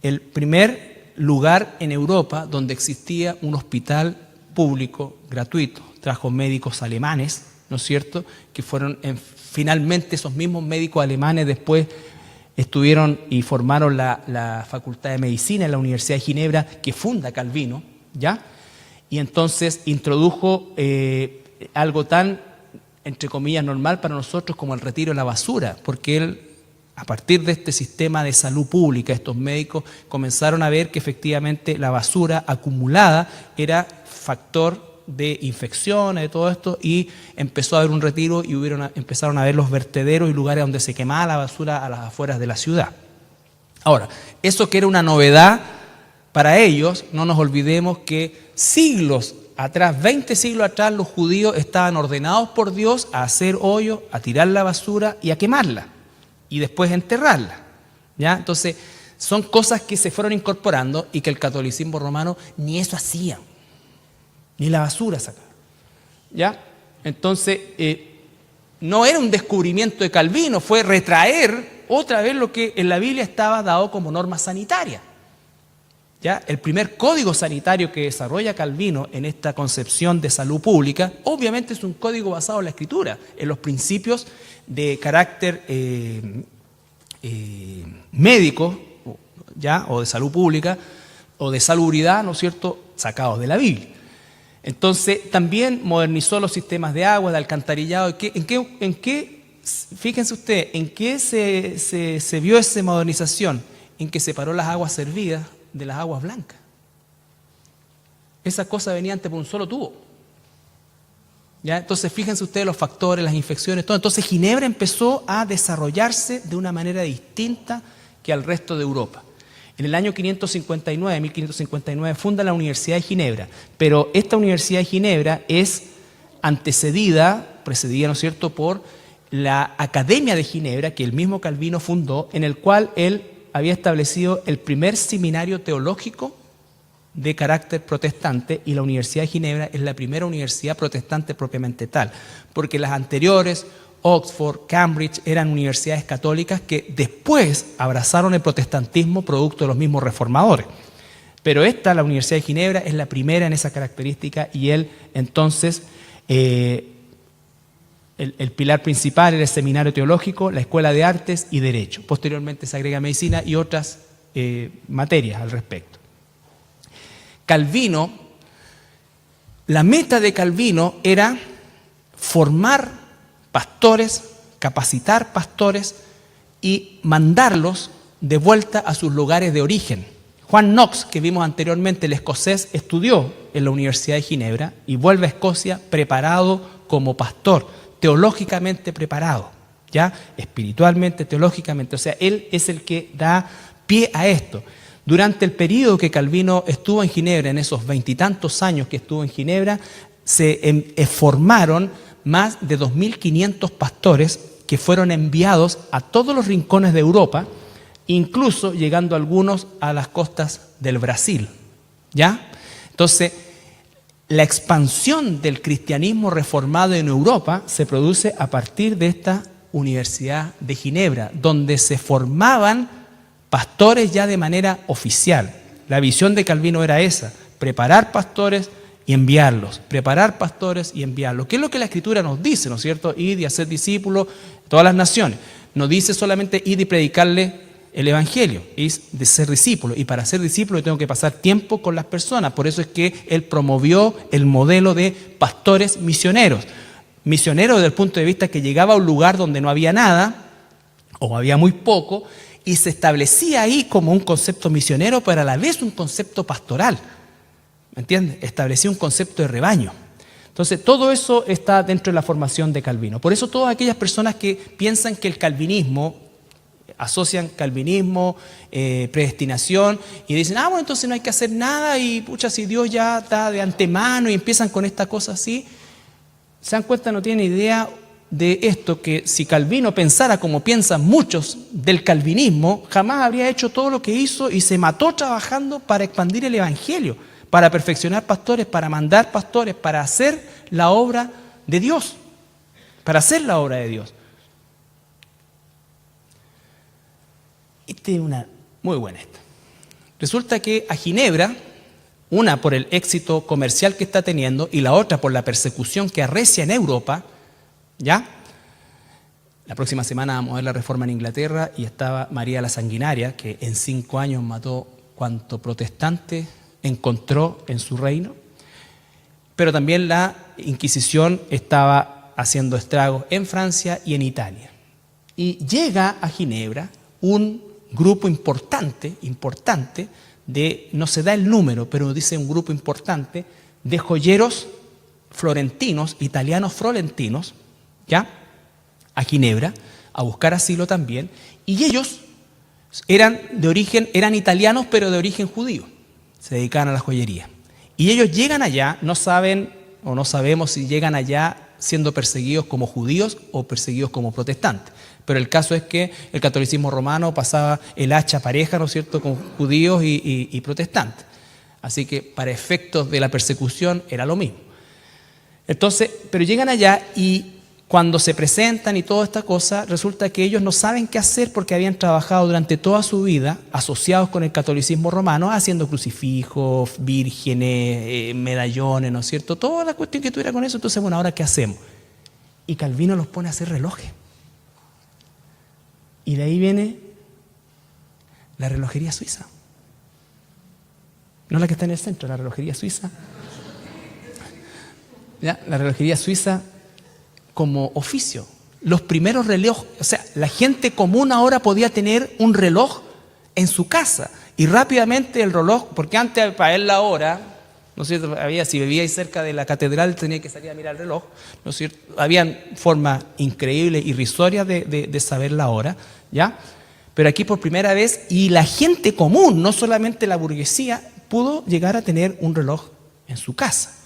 el primer lugar en Europa donde existía un hospital público gratuito. Trajo médicos alemanes, ¿no es cierto?, que fueron finalmente esos mismos médicos alemanes después estuvieron y formaron la Facultad de Medicina en la Universidad de Ginebra, que funda Calvino, ¿ya? Y entonces introdujo algo tan, entre comillas, normal para nosotros como el retiro de la basura, porque él, a partir de este sistema de salud pública, estos médicos comenzaron a ver que efectivamente la basura acumulada era factor de infecciones, de todo esto, y empezó a haber un retiro y empezaron a ver los vertederos y lugares donde se quemaba la basura a las afueras de la ciudad. Ahora, eso que era una novedad para ellos, no nos olvidemos que siglos atrás, 20 siglos atrás, los judíos estaban ordenados por Dios a hacer hoyos, a tirar la basura y a quemarla, y después enterrarla, ¿ya? Entonces, son cosas que se fueron incorporando y que el catolicismo romano ni eso hacía, ni la basura sacaba, ¿ya? Entonces, no era un descubrimiento de Calvino, fue retraer otra vez lo que en la Biblia estaba dado como norma sanitaria, ¿ya? El primer código sanitario que desarrolla Calvino en esta concepción de salud pública, obviamente es un código basado en la Escritura, en los principios de carácter médico, ¿ya?, o de salud pública, o de salubridad, ¿no es cierto?, sacados de la Biblia. Entonces, también modernizó los sistemas de agua, de alcantarillado. ¿En qué, fíjense ustedes, en qué se vio esa modernización? En que separó las aguas servidas de las aguas blancas. Esa cosa venía antes por un solo tubo, ¿ya? Entonces, fíjense ustedes los factores, las infecciones, todo. Entonces, Ginebra empezó a desarrollarse de una manera distinta que al resto de Europa. En el año 1559 funda la Universidad de Ginebra, pero esta Universidad de Ginebra es precedida, ¿no es cierto?, por la Academia de Ginebra, que el mismo Calvino fundó, en el cual él había establecido el primer seminario teológico de carácter protestante, y la Universidad de Ginebra es la primera universidad protestante propiamente tal, porque las anteriores, Oxford, Cambridge, eran universidades católicas que después abrazaron el protestantismo producto de los mismos reformadores. Pero esta, la Universidad de Ginebra, es la primera en esa característica, y él entonces, el pilar principal era el seminario teológico, la escuela de artes y derecho. Posteriormente se agrega medicina y otras materias al respecto. Calvino, la meta de Calvino era formar pastores, capacitar pastores y mandarlos de vuelta a sus lugares de origen. Juan Knox, que vimos anteriormente, el escocés, estudió en la Universidad de Ginebra y vuelve a Escocia preparado como pastor, teológicamente preparado, ¿ya? Espiritualmente, teológicamente. O sea, él es el que da pie a esto. Durante el periodo que Calvino estuvo en Ginebra, en esos 20 y tantos años que estuvo en Ginebra, se formaron más de 2.500 pastores que fueron enviados a todos los rincones de Europa, incluso llegando algunos a las costas del Brasil, ¿ya? Entonces, la expansión del cristianismo reformado en Europa se produce a partir de esta Universidad de Ginebra, donde se formaban pastores ya de manera oficial. La visión de Calvino era esa: preparar pastores y enviarlos, preparar pastores y enviarlos. ¿Qué es lo que la Escritura nos dice, no es cierto? Id y hacer discípulos de todas las naciones. No dice solamente id y predicarle el Evangelio, es de ser discípulo. Y para ser discípulo yo tengo que pasar tiempo con las personas. Por eso es que él promovió el modelo de pastores misioneros. Misioneros desde el punto de vista que llegaba a un lugar donde no había nada o había muy poco, y se establecía ahí como un concepto misionero, pero a la vez un concepto pastoral. ¿Me entiendes? Establecía un concepto de rebaño. Entonces, todo eso está dentro de la formación de Calvino. Por eso todas aquellas personas que piensan que el calvinismo, asocian calvinismo, predestinación, y dicen, bueno, entonces no hay que hacer nada, y pucha, si Dios ya está de antemano, y empiezan con esta cosa así, se dan cuenta, no tienen idea de esto, que si Calvino pensara como piensan muchos del calvinismo, jamás habría hecho todo lo que hizo y se mató trabajando para expandir el Evangelio, para perfeccionar pastores, para mandar pastores, para hacer la obra de Dios, para hacer la obra de Dios. Esta es una muy buena esta. Resulta que a Ginebra, una por el éxito comercial que está teniendo y la otra por la persecución que arrecia en Europa, ¿ya? La próxima semana vamos a ver la reforma en Inglaterra y estaba María la Sanguinaria, que en 5 años mató cuanto protestante encontró en su reino. Pero también la Inquisición estaba haciendo estragos en Francia y en Italia. Y llega a Ginebra un grupo importante de, no se da el número, pero dice un grupo importante de joyeros florentinos, italianos florentinos, ¿ya? A Ginebra, a buscar asilo también, y ellos eran italianos, pero de origen judío, se dedicaban a la joyería. Y ellos llegan allá, no saben o no sabemos si llegan allá siendo perseguidos como judíos o perseguidos como protestantes. Pero el caso es que el catolicismo romano pasaba el hacha pareja, ¿no es cierto?, con judíos y protestantes. Así que para efectos de la persecución era lo mismo. Entonces, pero llegan allá y cuando se presentan y toda esta cosa, resulta que ellos no saben qué hacer porque habían trabajado durante toda su vida asociados con el catolicismo romano, haciendo crucifijos, vírgenes, medallones, ¿no es cierto? Toda la cuestión que tuviera con eso. Entonces, bueno, ¿ahora qué hacemos? Y Calvino los pone a hacer relojes. Y de ahí viene la relojería suiza. No la que está en el centro, la relojería suiza. ¿Ya? La relojería suiza como oficio. Los primeros relojes, o sea, la gente común ahora podía tener un reloj en su casa y rápidamente el reloj, porque antes para ver la hora, ¿no es cierto? Si vivíais cerca de la catedral tenía que salir a mirar el reloj, ¿no es cierto? Habían formas increíbles, irrisorias de saber la hora, ¿ya? Pero aquí por primera vez, y la gente común, no solamente la burguesía, pudo llegar a tener un reloj en su casa.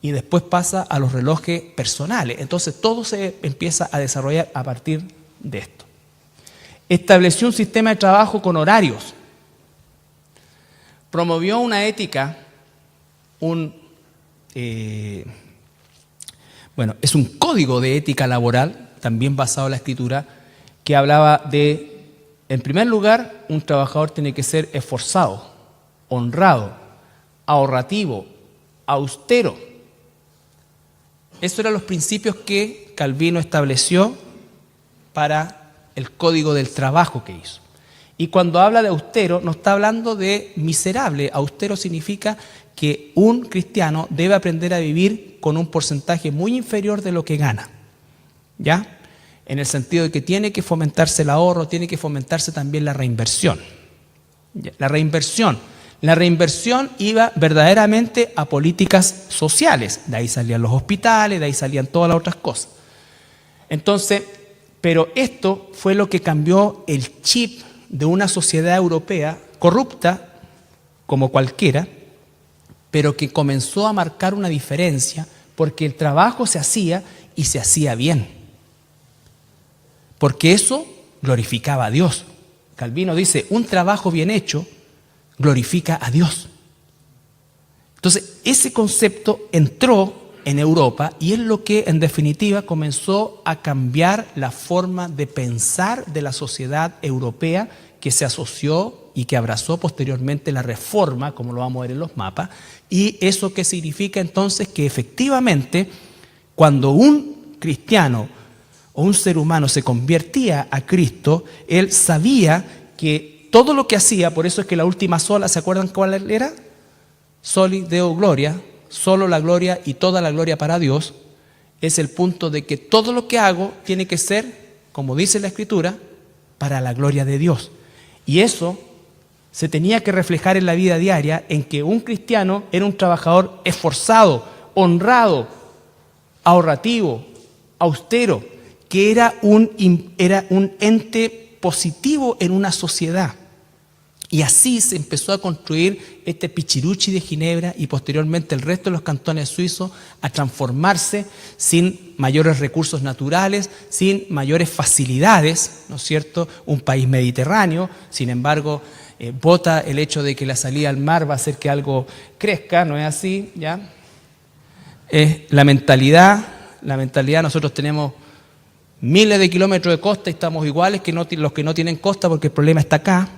Y después pasa a los relojes personales. Entonces todo se empieza a desarrollar a partir de esto. Estableció un sistema de trabajo con horarios. Promovió una ética, es un código de ética laboral, también basado en la Escritura, que hablaba de, en primer lugar, un trabajador tiene que ser esforzado, honrado, ahorrativo, austero. Esos eran los principios que Calvino estableció para el código del trabajo que hizo. Y cuando habla de austero, no está hablando de miserable. Austero significa que un cristiano debe aprender a vivir con un porcentaje muy inferior de lo que gana, ¿ya? En el sentido de que tiene que fomentarse el ahorro, tiene que fomentarse también la reinversión. La reinversión iba verdaderamente a políticas sociales. De ahí salían los hospitales, de ahí salían todas las otras cosas. Entonces, pero esto fue lo que cambió el chip de una sociedad europea corrupta, como cualquiera, pero que comenzó a marcar una diferencia porque el trabajo se hacía y se hacía bien. Porque eso glorificaba a Dios. Calvino dice, un trabajo bien hecho glorifica a Dios. Entonces, ese concepto entró en Europa y es lo que, en definitiva, comenzó a cambiar la forma de pensar de la sociedad europea que se asoció y que abrazó posteriormente la Reforma, como lo vamos a ver en los mapas. Y eso que significa entonces que efectivamente, cuando un cristiano o un ser humano se convertía a Cristo, él sabía que todo lo que hacía, por eso es que la última sola, ¿se acuerdan cuál era? Soli Deo Gloria, solo la gloria y toda la gloria para Dios, es el punto de que todo lo que hago tiene que ser, como dice la Escritura, para la gloria de Dios. Y eso se tenía que reflejar en la vida diaria, en que un cristiano era un trabajador esforzado, honrado, ahorrativo, austero, que era un ente positivo en una sociedad. Y así se empezó a construir este Pichiruchi de Ginebra y posteriormente el resto de los cantones suizos a transformarse sin mayores recursos naturales, sin mayores facilidades, ¿no es cierto? Un país mediterráneo, sin embargo, vota el hecho de que la salida al mar va a hacer que algo crezca, ¿no es así? ¿Ya? La mentalidad, nosotros tenemos miles de kilómetros de costa y estamos iguales que los que no tienen costa porque el problema está acá.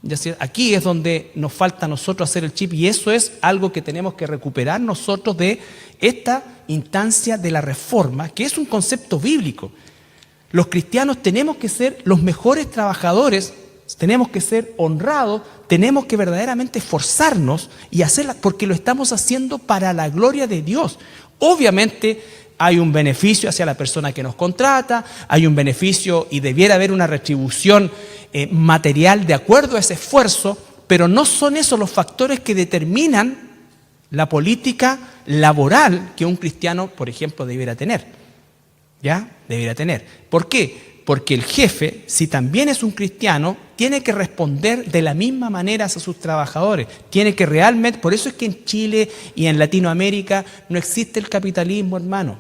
Ya sea, aquí es donde nos falta a nosotros hacer el chip, y eso es algo que tenemos que recuperar nosotros de esta instancia de la reforma, que es un concepto bíblico. Los cristianos tenemos que ser los mejores trabajadores, tenemos que ser honrados, tenemos que verdaderamente esforzarnos y hacerla porque lo estamos haciendo para la gloria de Dios. Obviamente hay un beneficio hacia la persona que nos contrata, hay un beneficio y debiera haber una retribución material de acuerdo a ese esfuerzo, pero no son esos los factores que determinan la política laboral que un cristiano, por ejemplo, debiera tener. ¿Ya? Debiera tener. ¿Por qué? Porque el jefe, si también es un cristiano, tiene que responder de la misma manera a sus trabajadores. Tiene que realmente, por eso es que en Chile y en Latinoamérica no existe el capitalismo, hermano.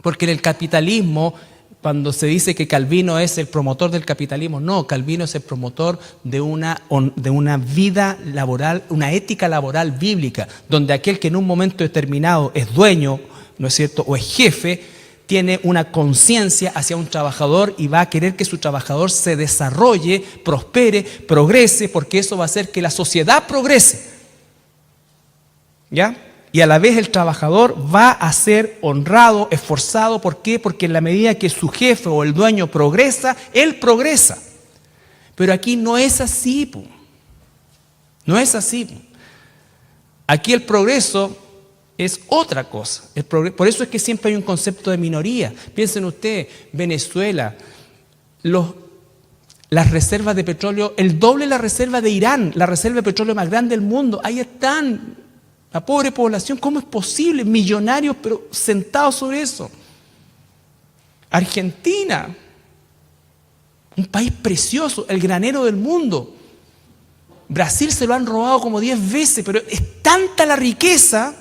Porque en el capitalismo, cuando se dice que Calvino es el promotor del capitalismo, no, Calvino es el promotor de una vida laboral, una ética laboral bíblica, donde aquel que en un momento determinado es dueño, ¿no es cierto?, o es jefe, tiene una conciencia hacia un trabajador y va a querer que su trabajador se desarrolle, prospere, progrese, porque eso va a hacer que la sociedad progrese. ¿Ya? Y a la vez el trabajador va a ser honrado, esforzado. ¿Por qué? Porque en la medida que su jefe o el dueño progresa, él progresa. Pero aquí no es así, po. No es así, po. Aquí el progreso es otra cosa. Por eso es que siempre hay un concepto de minoría. Piensen ustedes, Venezuela, las reservas de petróleo, el doble de la reserva de Irán, la reserva de petróleo más grande del mundo. Ahí están. La pobre población, ¿cómo es posible? Millonarios, pero sentados sobre eso. Argentina, un país precioso, el granero del mundo. Brasil se lo han robado como 10 veces, pero es tanta la riqueza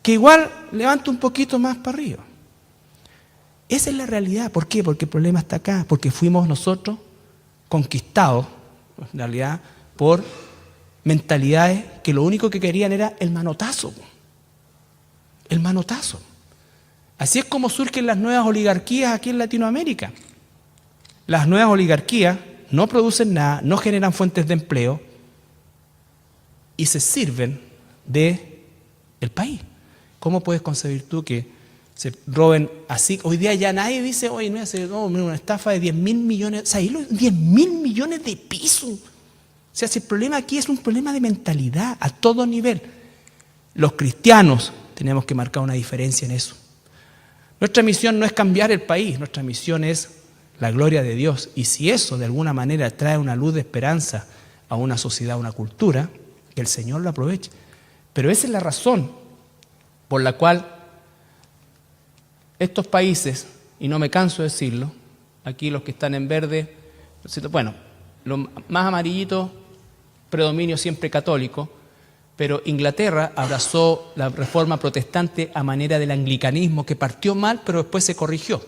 que igual levanta un poquito más para arriba. Esa es la realidad. ¿Por qué? Porque el problema está acá, porque fuimos nosotros conquistados, en realidad, por mentalidades que lo único que querían era el manotazo. El manotazo. Así es como surgen las nuevas oligarquías aquí en Latinoamérica. Las nuevas oligarquías no producen nada, no generan fuentes de empleo y se sirven del país. ¿Cómo puedes concebir tú que se roben así? Hoy día ya nadie dice, oye, no, una estafa de 10.000 millones, o sea, 10.000 millones de pesos. O sea, si el problema aquí es un problema de mentalidad a todo nivel. Los cristianos tenemos que marcar una diferencia en eso. Nuestra misión no es cambiar el país, nuestra misión es la gloria de Dios. Y si eso de alguna manera trae una luz de esperanza a una sociedad, a una cultura, que el Señor lo aproveche. Pero esa es la razón por la cual estos países, y no me canso de decirlo, aquí los que están en verde, bueno, los más amarillitos, predominio siempre católico, pero Inglaterra abrazó la reforma protestante a manera del anglicanismo, que partió mal, pero después se corrigió.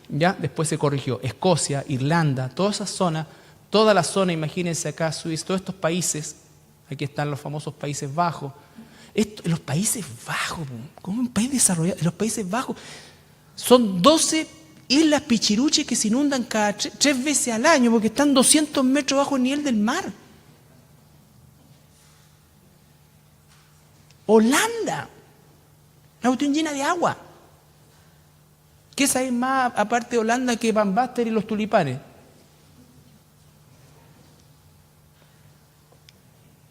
¿Ya? Después se corrigió. Escocia, Irlanda, toda esa zona, toda la zona, imagínense acá, Suiza, todos estos países, aquí están los famosos Países Bajos. Los Países Bajos, como un país desarrollado, los Países Bajos son 12 islas pichiruches que se inundan cada 3 veces al año porque están 200 metros bajo el nivel del mar. Holanda, la cuestión llena de agua. ¿Qué sabes más aparte de Holanda que Van Basten y los tulipanes?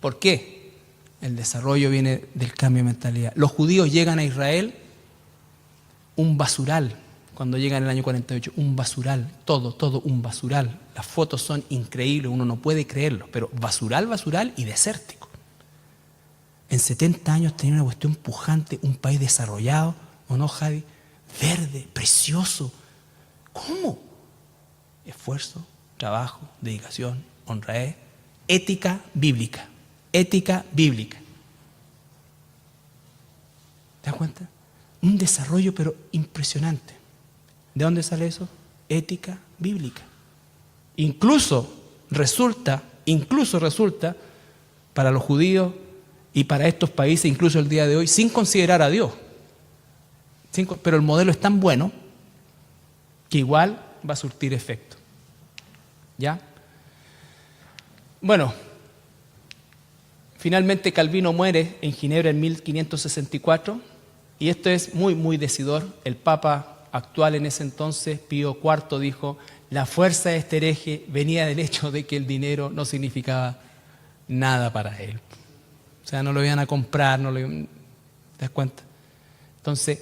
¿Por qué? El desarrollo viene del cambio de mentalidad. Los judíos llegan a Israel, un basural, cuando llegan en el año 48, un basural, todo un basural. Las fotos son increíbles, uno no puede creerlo, pero basural y desértico. En 70 años tenía una cuestión pujante, un país desarrollado, ¿o no, Javi? Verde, precioso. ¿Cómo? Esfuerzo, trabajo, dedicación, honradez, ética bíblica. Ética bíblica. ¿Te das cuenta? Un desarrollo pero impresionante. ¿De dónde sale eso? Ética bíblica. Incluso resulta para los judíos y para estos países, incluso el día de hoy, sin considerar a Dios. Pero el modelo es tan bueno que igual va a surtir efecto. ¿Ya? Bueno, finalmente Calvino muere en Ginebra en 1564 y esto es muy, muy decidor. El Papa actual en ese entonces, Pío IV, dijo: la fuerza de este hereje venía del hecho de que el dinero no significaba nada para él. O sea, no lo iban a comprar, ¿te das cuenta? Entonces,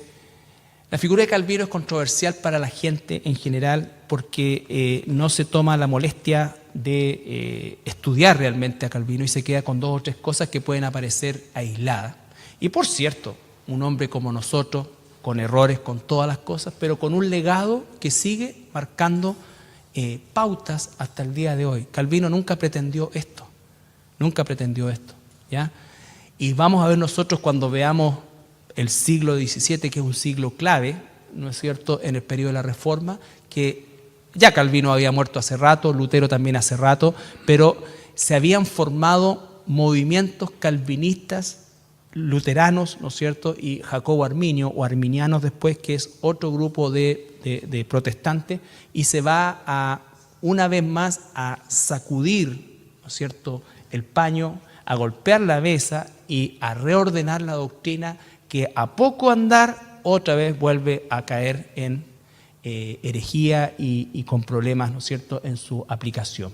la figura de Calvino es controversial para la gente en general porque no se toma la molestia de estudiar realmente a Calvino y se queda con 2 o 3 cosas que pueden aparecer aisladas. Y por cierto, un hombre como nosotros, con errores, con todas las cosas, pero con un legado que sigue marcando pautas hasta el día de hoy. Calvino nunca pretendió esto, ¿ya? Y vamos a ver nosotros cuando veamos el siglo XVII, que es un siglo clave, ¿no es cierto?, en el periodo de la Reforma, que ya Calvino había muerto hace rato, Lutero también hace rato, pero se habían formado movimientos calvinistas luteranos, ¿no es cierto?, y Jacobo Arminio, o arminianos después, que es otro grupo de protestantes, y se va a, una vez más, a sacudir, ¿no es cierto?, el paño, a golpear la mesa y a reordenar la doctrina que a poco andar otra vez vuelve a caer en herejía y con problemas, ¿no es cierto?, en su aplicación.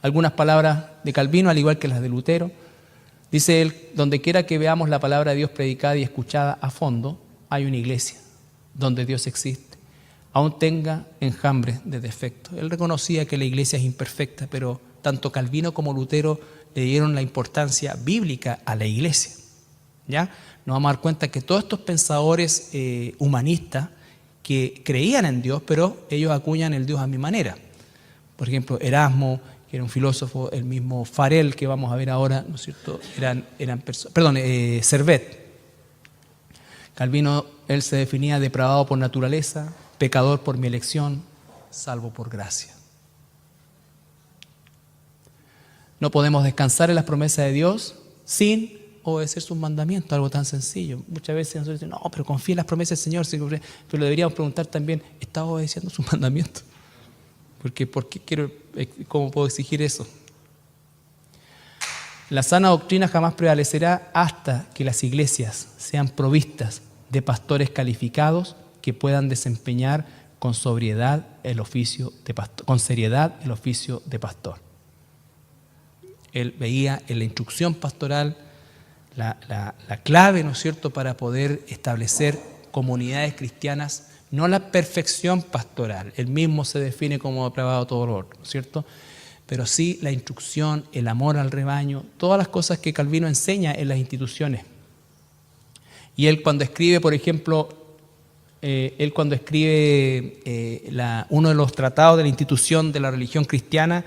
Algunas palabras de Calvino, al igual que las de Lutero. Dice él: donde quiera que veamos la palabra de Dios predicada y escuchada a fondo, hay una iglesia donde Dios existe, aún tenga enjambres de defectos. Él reconocía que la iglesia es imperfecta, pero tanto Calvino como Lutero le dieron la importancia bíblica a la iglesia, ¿ya? Nos vamos a dar cuenta que todos estos pensadores humanistas que creían en Dios, pero ellos acuñan el Dios a mi manera. Por ejemplo, Erasmo, que era un filósofo, el mismo Farel, que vamos a ver ahora, ¿no es cierto?, Servet. Calvino, él se definía depravado por naturaleza, pecador por mi elección, salvo por gracia. No podemos descansar en las promesas de Dios sin obedecer sus mandamientos, algo tan sencillo. Muchas veces nosotros decimos: no, pero confía en las promesas del Señor, pero le deberíamos preguntar también: ¿estás obedeciendo sus mandamientos? ¿Cómo puedo exigir eso? La sana doctrina jamás prevalecerá hasta que las iglesias sean provistas de pastores calificados que puedan desempeñar con seriedad el oficio de pastor. Él veía en la instrucción pastoral la clave, ¿no es cierto?, para poder establecer comunidades cristianas, no la perfección pastoral. Él mismo se define como depravado todo lo otro, ¿no es cierto?, pero sí la instrucción, el amor al rebaño, todas las cosas que Calvino enseña en las instituciones. Y él cuando escribe, por ejemplo, uno de los tratados de la institución de la religión cristiana,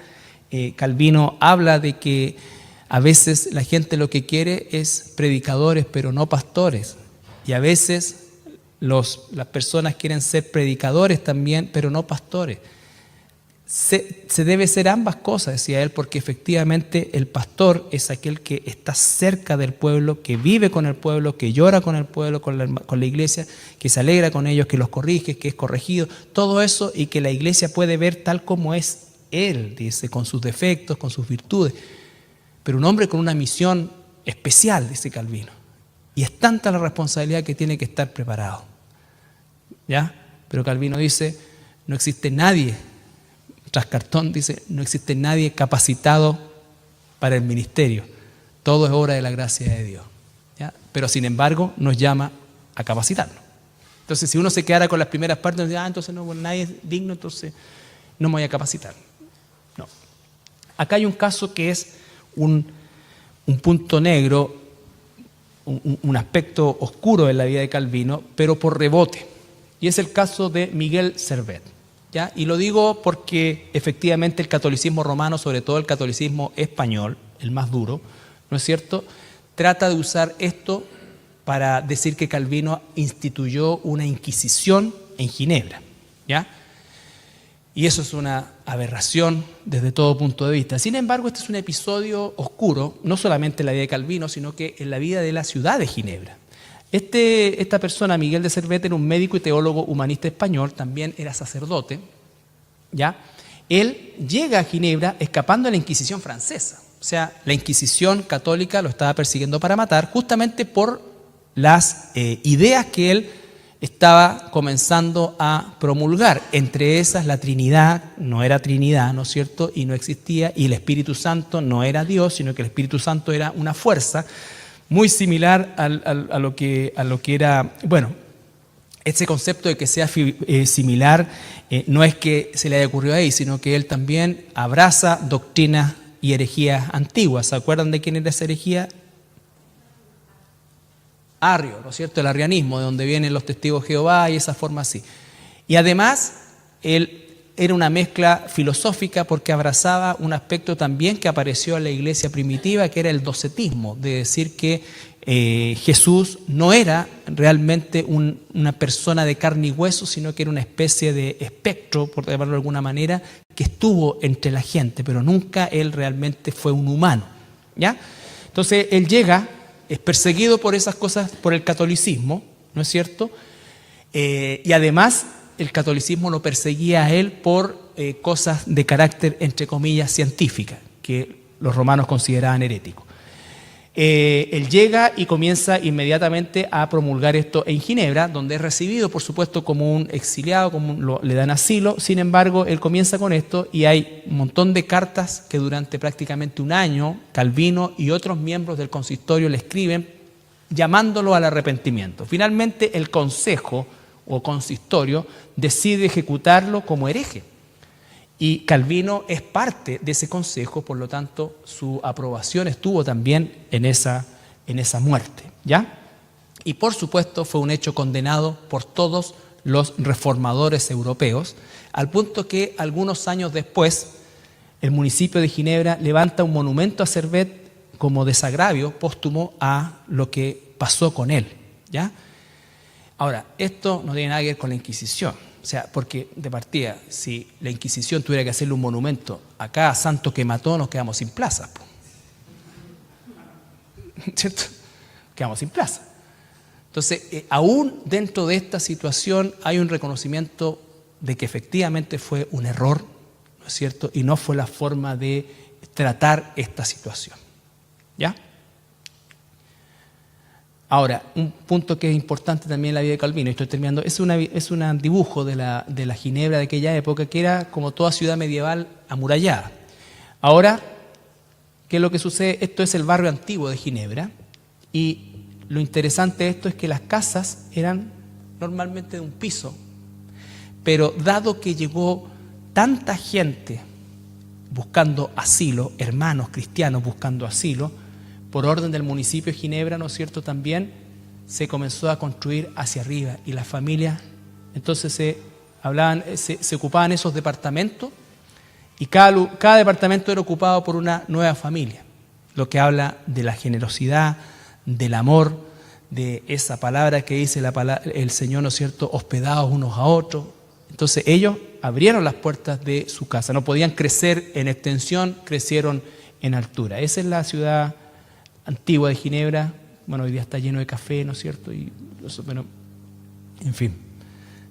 Calvino habla de que a veces la gente lo que quiere es predicadores, pero no pastores. Y a veces las personas quieren ser predicadores también, pero no pastores. Se debe ser ambas cosas, decía él, porque efectivamente el pastor es aquel que está cerca del pueblo, que vive con el pueblo, que llora con el pueblo, con la iglesia, que se alegra con ellos, que los corrige, que es corregido, todo eso, y que la iglesia puede ver tal como es él, dice, con sus defectos, con sus virtudes. Pero un hombre con una misión especial, dice Calvino, y es tanta la responsabilidad que tiene que estar preparado, ¿ya? Pero Calvino dice: no existe nadie, tras cartón dice, no existe nadie capacitado para el ministerio, todo es obra de la gracia de Dios, ¿ya? Pero sin embargo nos llama a capacitarnos. Entonces, si uno se quedara con las primeras partes, dice: entonces no, bueno, nadie es digno, entonces no me voy a capacitar. No. Acá hay un caso que es un punto negro, un aspecto oscuro en la vida de Calvino, pero por rebote, y es el caso de Miguel Servet, ¿ya? Y lo digo porque efectivamente el catolicismo romano, sobre todo el catolicismo español, el más duro, ¿no es cierto?, trata de usar esto para decir que Calvino instituyó una inquisición en Ginebra, ¿ya? Y eso es una aberración desde todo punto de vista. Sin embargo, este es un episodio oscuro, no solamente en la vida de Calvino, sino que en la vida de la ciudad de Ginebra. Esta persona, Miguel de Servet, era un médico y teólogo humanista español, también era sacerdote, ¿ya? él llega a Ginebra escapando de la Inquisición francesa. O sea, la Inquisición católica lo estaba persiguiendo para matar justamente por las ideas que él estaba comenzando a promulgar. Entre esas, la Trinidad no era Trinidad, ¿no es cierto? Y no existía. Y el Espíritu Santo no era Dios, sino que el Espíritu Santo era una fuerza muy similar a lo que era, bueno, ese concepto de que sea similar no es que se le haya ocurrido ahí, sino que él también abraza doctrinas y herejías antiguas. ¿Se acuerdan de quién era esa herejía? Arrio, ¿no es cierto? El arrianismo, de donde vienen los testigos de Jehová y esa forma así. Y además, él era una mezcla filosófica porque abrazaba un aspecto también que apareció en la iglesia primitiva, que era el docetismo, de decir que Jesús no era realmente una persona de carne y hueso, sino que era una especie de espectro, por llamarlo de alguna manera, que estuvo entre la gente, pero nunca él realmente fue un humano, ¿ya? Entonces, él llega, es perseguido por esas cosas, por el catolicismo, ¿no es cierto? Y además, el catolicismo lo perseguía a él por cosas de carácter, entre comillas, científica, que los romanos consideraban herético. Él llega y comienza inmediatamente a promulgar esto en Ginebra, donde es recibido, por supuesto, como un exiliado, le dan asilo. Sin embargo, él comienza con esto y hay un montón de cartas que durante prácticamente un año Calvino y otros miembros del consistorio le escriben llamándolo al arrepentimiento. Finalmente, el consejo o consistorio decide ejecutarlo como hereje. Y Calvino es parte de ese consejo, por lo tanto, su aprobación estuvo también en esa muerte, ¿ya? Y por supuesto fue un hecho condenado por todos los reformadores europeos, al punto que algunos años después el municipio de Ginebra levanta un monumento a Servet como desagravio póstumo a lo que pasó con él, ¿ya? Ahora, esto no tiene nada que ver con la Inquisición. O sea, porque de partida, si la Inquisición tuviera que hacerle un monumento a cada santo que mató, nos quedamos sin plaza. ¿Cierto? Quedamos sin plaza. Entonces, aún dentro de esta situación hay un reconocimiento de que efectivamente fue un error, ¿no es cierto? Y no fue la forma de tratar esta situación. ¿Ya? Ahora, un punto que es importante también en la vida de Calvino, y estoy terminando, es un dibujo de la Ginebra de aquella época, que era como toda ciudad medieval amurallada. Ahora, ¿qué es lo que sucede? Esto es el barrio antiguo de Ginebra, y lo interesante de esto es que las casas eran normalmente de un piso, pero dado que llegó tanta gente buscando asilo, hermanos cristianos buscando asilo, por orden del municipio de Ginebra, ¿no es cierto?, también se comenzó a construir hacia arriba y las familias, entonces se ocupaban esos departamentos y cada departamento era ocupado por una nueva familia, lo que habla de la generosidad, del amor, de esa palabra que dice el Señor, ¿no es cierto?, hospedados unos a otros. Entonces ellos abrieron las puertas de su casa, no podían crecer en extensión, crecieron en altura. Esa es la ciudad antigua de Ginebra. Bueno, hoy día está lleno de café, ¿no es cierto? Bueno, en fin,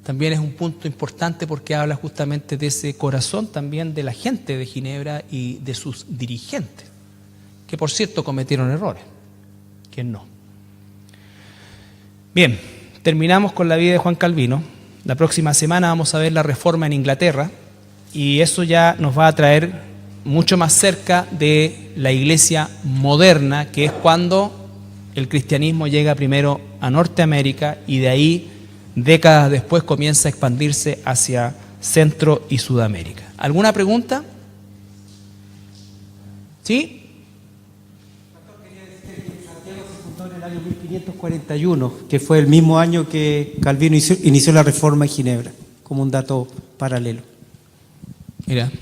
también es un punto importante porque habla justamente de ese corazón también de la gente de Ginebra y de sus dirigentes, que por cierto cometieron errores, ¿quién no? Bien, terminamos con la vida de Juan Calvino. La próxima semana vamos a ver la reforma en Inglaterra y eso ya nos va a traer mucho más cerca de la iglesia moderna, que es cuando el cristianismo llega primero a Norteamérica y de ahí, décadas después, comienza a expandirse hacia Centro y Sudamérica. ¿Alguna pregunta? ¿Sí? Quería decir que Santiago se fundó en el año 1541, que fue el mismo año que Calvino inició la reforma en Ginebra, como un dato paralelo. Mira.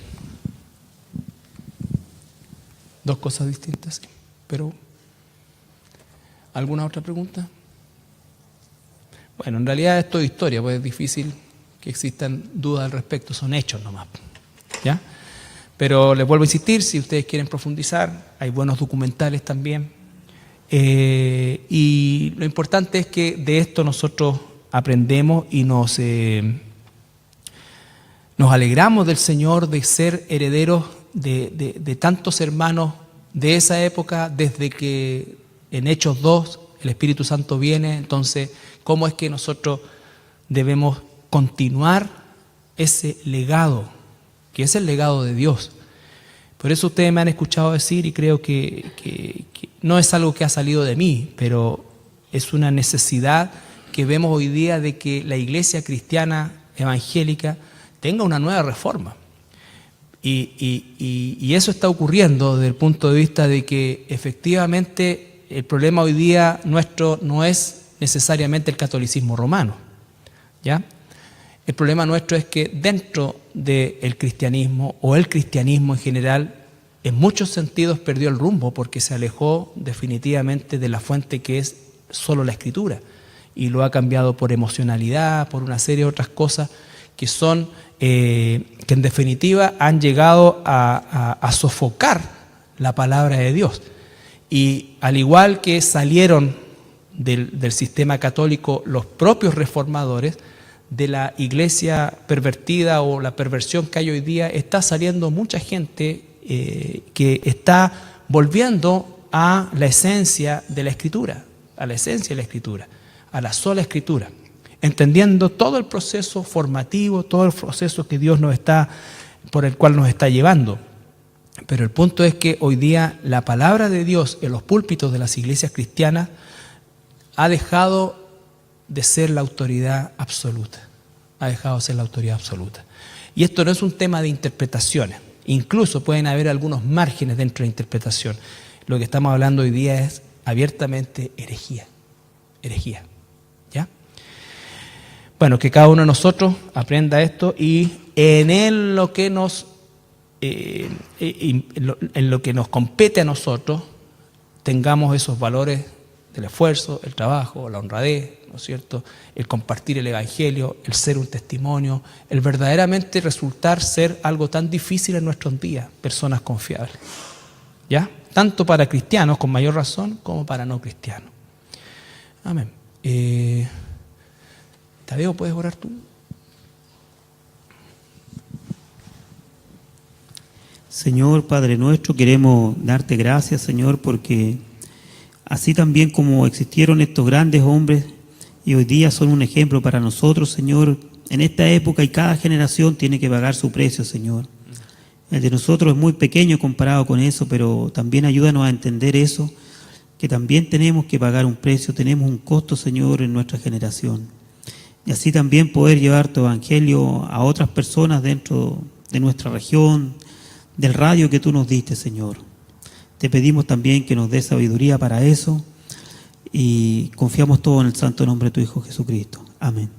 Dos cosas distintas, pero ¿alguna otra pregunta? Bueno, en realidad esto es historia, pues es difícil que existan dudas al respecto, son hechos nomás, ¿ya? Pero les vuelvo a insistir, si ustedes quieren profundizar, hay buenos documentales también, y lo importante es que de esto nosotros aprendemos y Nos alegramos del Señor de ser herederos de tantos hermanos de esa época, desde que en Hechos 2 el Espíritu Santo viene. Entonces, ¿cómo es que nosotros debemos continuar ese legado, que es el legado de Dios? Por eso ustedes me han escuchado decir, y creo que no es algo que ha salido de mí, pero es una necesidad que vemos hoy día de que la iglesia cristiana evangélica tenga una nueva reforma. Y eso está ocurriendo desde el punto de vista de que efectivamente el problema hoy día nuestro no es necesariamente el catolicismo romano, ¿ya? El problema nuestro es que dentro del cristianismo, o el cristianismo en general, en muchos sentidos perdió el rumbo porque se alejó definitivamente de la fuente que es solo la Escritura, y lo ha cambiado por emocionalidad, por una serie de otras cosas que son, que en definitiva han llegado a sofocar la palabra de Dios. Y al igual que salieron del sistema católico los propios reformadores, de la iglesia pervertida o la perversión que hay hoy día, está saliendo mucha gente que está volviendo a la esencia de la Escritura, a la esencia de la Escritura, a la sola Escritura, entendiendo todo el proceso formativo, todo el proceso que Dios por el cual nos está llevando. Pero el punto es que hoy día la palabra de Dios en los púlpitos de las iglesias cristianas ha dejado de ser la autoridad absoluta. Ha dejado de ser la autoridad absoluta. Y esto no es un tema de interpretaciones. Incluso pueden haber algunos márgenes dentro de la interpretación. Lo que estamos hablando hoy día es abiertamente herejía. Herejía. ¿Ya? Bueno, que cada uno de nosotros aprenda esto y en lo que nos compete a nosotros tengamos esos valores del esfuerzo, el trabajo, la honradez, ¿no es cierto?, el compartir el Evangelio, el ser un testimonio, el verdaderamente resultar ser algo tan difícil en nuestros días, personas confiables, ¿ya? Tanto para cristianos, con mayor razón, como para no cristianos. Amén. Tadeo, ¿puedes orar tú? Señor, Padre nuestro, queremos darte gracias, Señor, porque así también como existieron estos grandes hombres y hoy día son un ejemplo para nosotros, Señor, en esta época y cada generación tiene que pagar su precio, Señor. El de nosotros es muy pequeño comparado con eso, pero también ayúdanos a entender eso, que también tenemos que pagar un precio, tenemos un costo, Señor, en nuestra generación. Y así también poder llevar tu evangelio a otras personas dentro de nuestra región, del radio que tú nos diste, Señor. Te pedimos también que nos des sabiduría para eso y confiamos todo en el santo nombre de tu Hijo Jesucristo. Amén.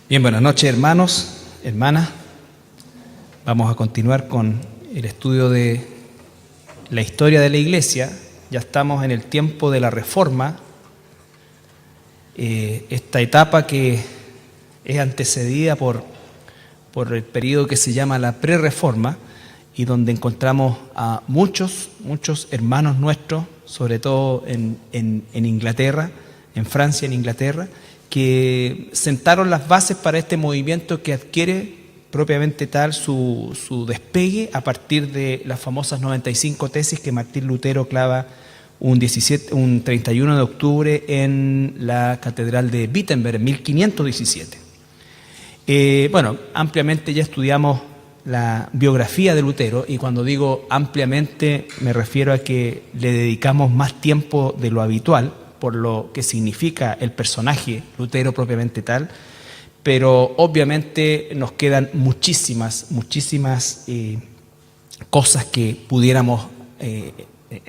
Bien, buenas noches, hermanos, hermanas. Vamos a continuar con el estudio de la historia de la Iglesia. Ya estamos en el tiempo de la Reforma esta etapa que es antecedida por el periodo que se llama la prerreforma, y donde encontramos a muchos hermanos nuestros, sobre todo en Inglaterra, en Francia, en Inglaterra, que sentaron las bases para este movimiento que adquiere propiamente tal su despegue a partir de las famosas 95 tesis que Martín Lutero clava un 31 de octubre en la Catedral de Wittenberg, en 1517. Bueno, ampliamente ya estudiamos la biografía de Lutero, y cuando digo ampliamente me refiero a que le dedicamos más tiempo de lo habitual, por lo que significa el personaje Lutero propiamente tal, pero obviamente nos quedan muchísimas cosas que pudiéramos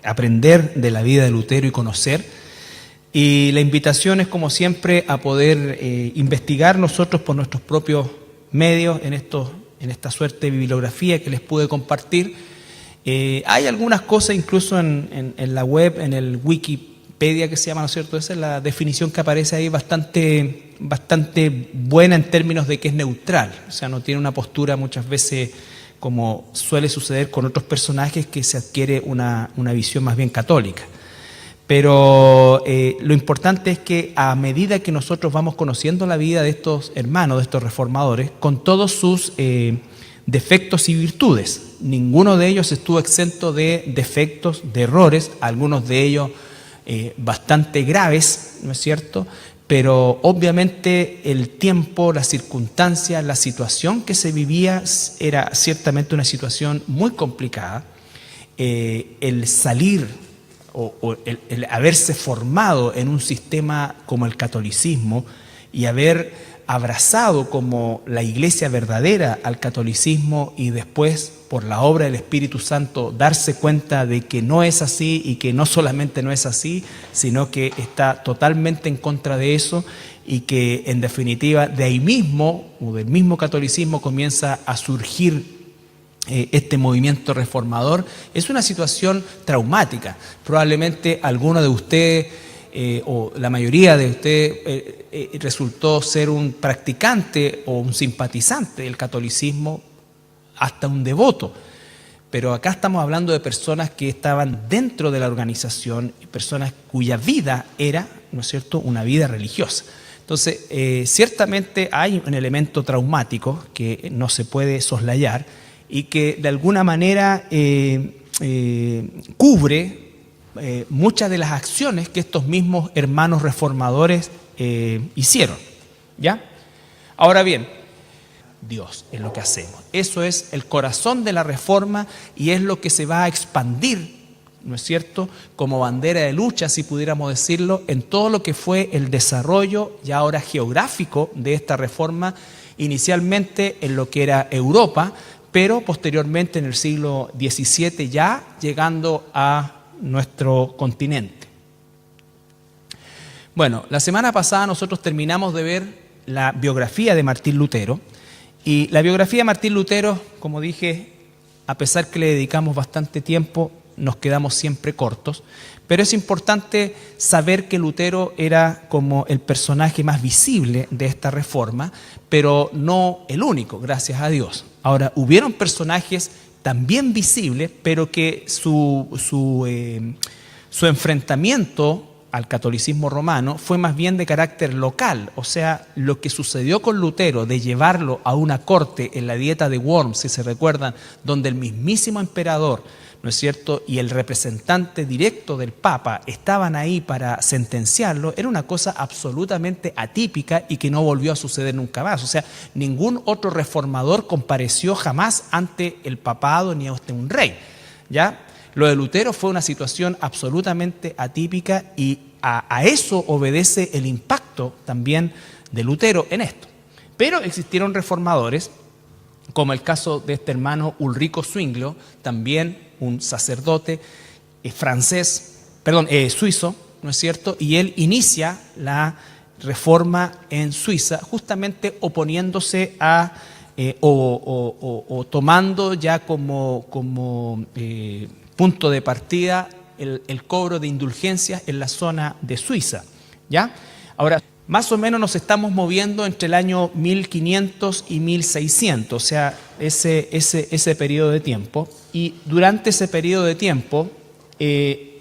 aprender de la vida de Lutero y conocer. Y la invitación es, como siempre, a poder investigar nosotros por nuestros propios medios en esta suerte de bibliografía que les pude compartir. Hay algunas cosas incluso en la web, en el Wikipedia que se llama, ¿no es cierto? Esa es la definición que aparece ahí, bastante buena en términos de que es neutral, o sea, no tiene una postura muchas veces como suele suceder con otros personajes, que se adquiere una visión más bien católica. Pero lo importante es que a medida que nosotros vamos conociendo la vida de estos hermanos, de estos reformadores, con todos sus defectos y virtudes, ninguno de ellos estuvo exento de defectos, de errores, algunos de ellos bastante graves, ¿no es cierto? Pero obviamente el tiempo, las circunstancias, la situación que se vivía era ciertamente una situación muy complicada. El salir o el haberse formado en un sistema como el catolicismo y haber abrazado como la iglesia verdadera al catolicismo, y después por la obra del Espíritu Santo darse cuenta de que no es así, y que no solamente no es así, sino que está totalmente en contra de eso, y que en definitiva de ahí mismo o del mismo catolicismo comienza a surgir este movimiento reformador. Es una situación traumática. Probablemente alguno de ustedes o la mayoría de ustedes resultó ser un practicante o un simpatizante del catolicismo, hasta un devoto. Pero acá estamos hablando de personas que estaban dentro de la organización, personas cuya vida era, ¿no es cierto?, una vida religiosa. Entonces, ciertamente hay un elemento traumático que no se puede soslayar, y que de alguna manera cubre muchas de las acciones que estos mismos hermanos reformadores hicieron, ¿ya? Ahora bien, Dios es lo que hacemos. Eso es el corazón de la reforma, y es lo que se va a expandir, ¿no es cierto?, como bandera de lucha, si pudiéramos decirlo, en todo lo que fue el desarrollo ya ahora geográfico de esta reforma, inicialmente en lo que era Europa, pero posteriormente en el siglo XVII ya llegando a nuestro continente. Bueno, la semana pasada nosotros terminamos de ver la biografía de Martín Lutero, y la biografía de Martín Lutero, como dije, a pesar que le dedicamos bastante tiempo, nos quedamos siempre cortos, pero es importante saber que Lutero era como el personaje más visible de esta reforma, pero no el único, gracias a Dios. Ahora, hubieron personajes también visibles, pero que su enfrentamiento al catolicismo romano fue más bien de carácter local. O sea, lo que sucedió con Lutero de llevarlo a una corte en la Dieta de Worms, si se recuerdan, donde el mismísimo emperador, ¿no es cierto?, y el representante directo del Papa estaban ahí para sentenciarlo, era una cosa absolutamente atípica y que no volvió a suceder nunca más. O sea, ningún otro reformador compareció jamás ante el papado ni ante un rey, ¿ya? Lo de Lutero fue una situación absolutamente atípica, y a eso obedece el impacto también de Lutero en esto. Pero existieron reformadores, como el caso de este hermano Ulrico Zwinglio, también un sacerdote suizo, ¿no es cierto? Y él inicia la reforma en Suiza, justamente oponiéndose a o tomando ya como punto de partida el cobro de indulgencias en la zona de Suiza, ¿ya? Ahora, Más o menos nos estamos moviendo entre el año 1500 y 1600, o sea, ese periodo de tiempo. Y durante ese periodo de tiempo se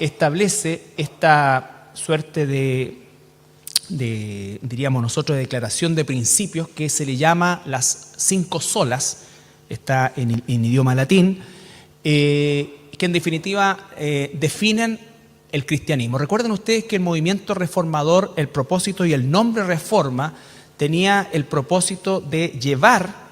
establece esta suerte diríamos nosotros, de declaración de principios que se le llama las 5 solas, está en idioma latín, que en definitiva definen el cristianismo. Recuerden ustedes que el movimiento reformador, el propósito y el nombre reforma tenía el propósito de llevar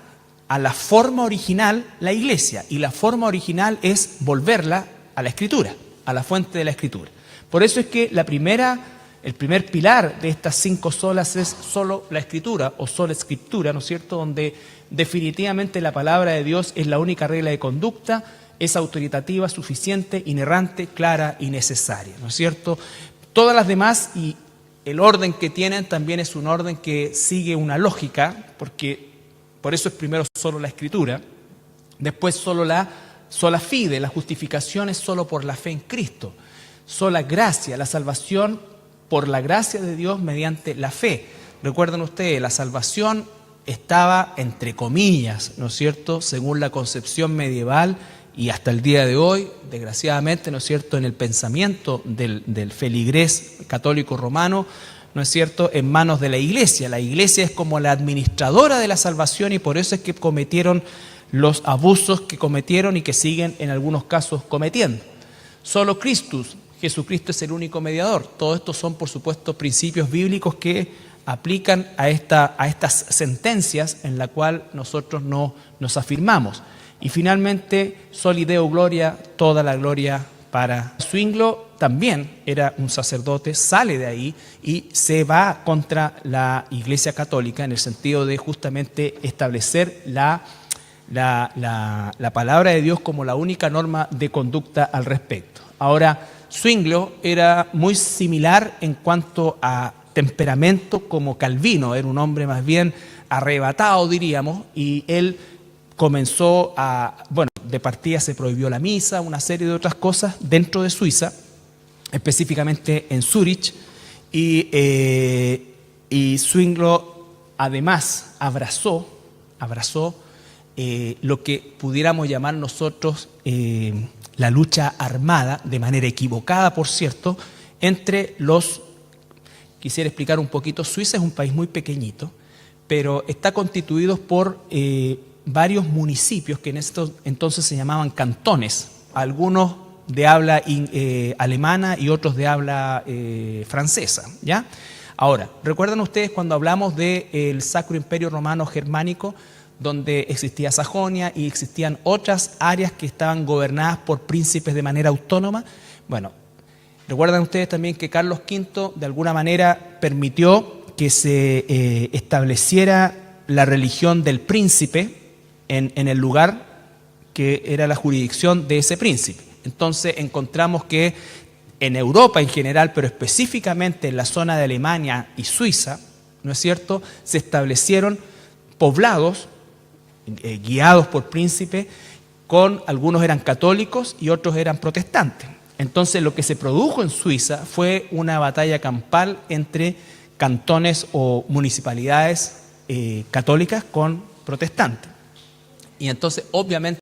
a la forma original la iglesia, y la forma original es volverla a la escritura, a la fuente de la escritura. Por eso es que el primer pilar de estas 5 solas es solo la escritura o sola escritura, ¿no es cierto?, donde definitivamente la palabra de Dios es la única regla de conducta, es autoritativa, suficiente, inerrante, clara y necesaria, ¿no es cierto? Todas las demás, y el orden que tienen también es un orden que sigue una lógica, porque por eso es primero solo la escritura, después sola fide, la justificación es solo por la fe en Cristo, sola gracia, la salvación por la gracia de Dios mediante la fe. Recuerden ustedes, la salvación estaba entre comillas, ¿no es cierto?, según la concepción medieval y hasta el día de hoy, desgraciadamente, ¿no es cierto?, en el pensamiento del feligrés católico romano, ¿no es cierto?, en manos de la Iglesia. La Iglesia es como la administradora de la salvación, y por eso es que cometieron los abusos que cometieron y que siguen en algunos casos cometiendo. Solo Jesucristo es el único mediador. Todo esto son, por supuesto, principios bíblicos que aplican a estas sentencias en la cual nosotros no nos afirmamos. Y finalmente, Soli Deo Gloria, toda la gloria para Zwinglio. También era un sacerdote, sale de ahí y se va contra la Iglesia Católica en el sentido de justamente establecer la palabra de Dios como la única norma de conducta al respecto. Ahora, Zwinglio era muy similar en cuanto a temperamento como Calvino, era un hombre más bien arrebatado, diríamos, y él comenzó de partida se prohibió la misa, una serie de otras cosas dentro de Suiza, específicamente en Zúrich, y Zwinglio además abrazó lo que pudiéramos llamar nosotros la lucha armada, de manera equivocada, por cierto, quisiera explicar un poquito. Suiza es un país muy pequeñito, pero está constituido por varios municipios que en estos entonces se llamaban cantones, algunos de habla alemana y otros de habla francesa, ¿ya? Ahora, ¿recuerdan ustedes cuando hablamos del Sacro Imperio Romano Germánico, donde existía Sajonia y existían otras áreas que estaban gobernadas por príncipes de manera autónoma? Bueno, recuerdan ustedes también que Carlos V de alguna manera permitió que se estableciera la religión del príncipe en el lugar que era la jurisdicción de ese príncipe. Entonces encontramos que en Europa en general, pero específicamente en la zona de Alemania y Suiza, ¿no es cierto?, se establecieron poblados guiados por príncipes, algunos eran católicos y otros eran protestantes. Entonces lo que se produjo en Suiza fue una batalla campal entre cantones o municipalidades católicas con protestantes. Y entonces obviamente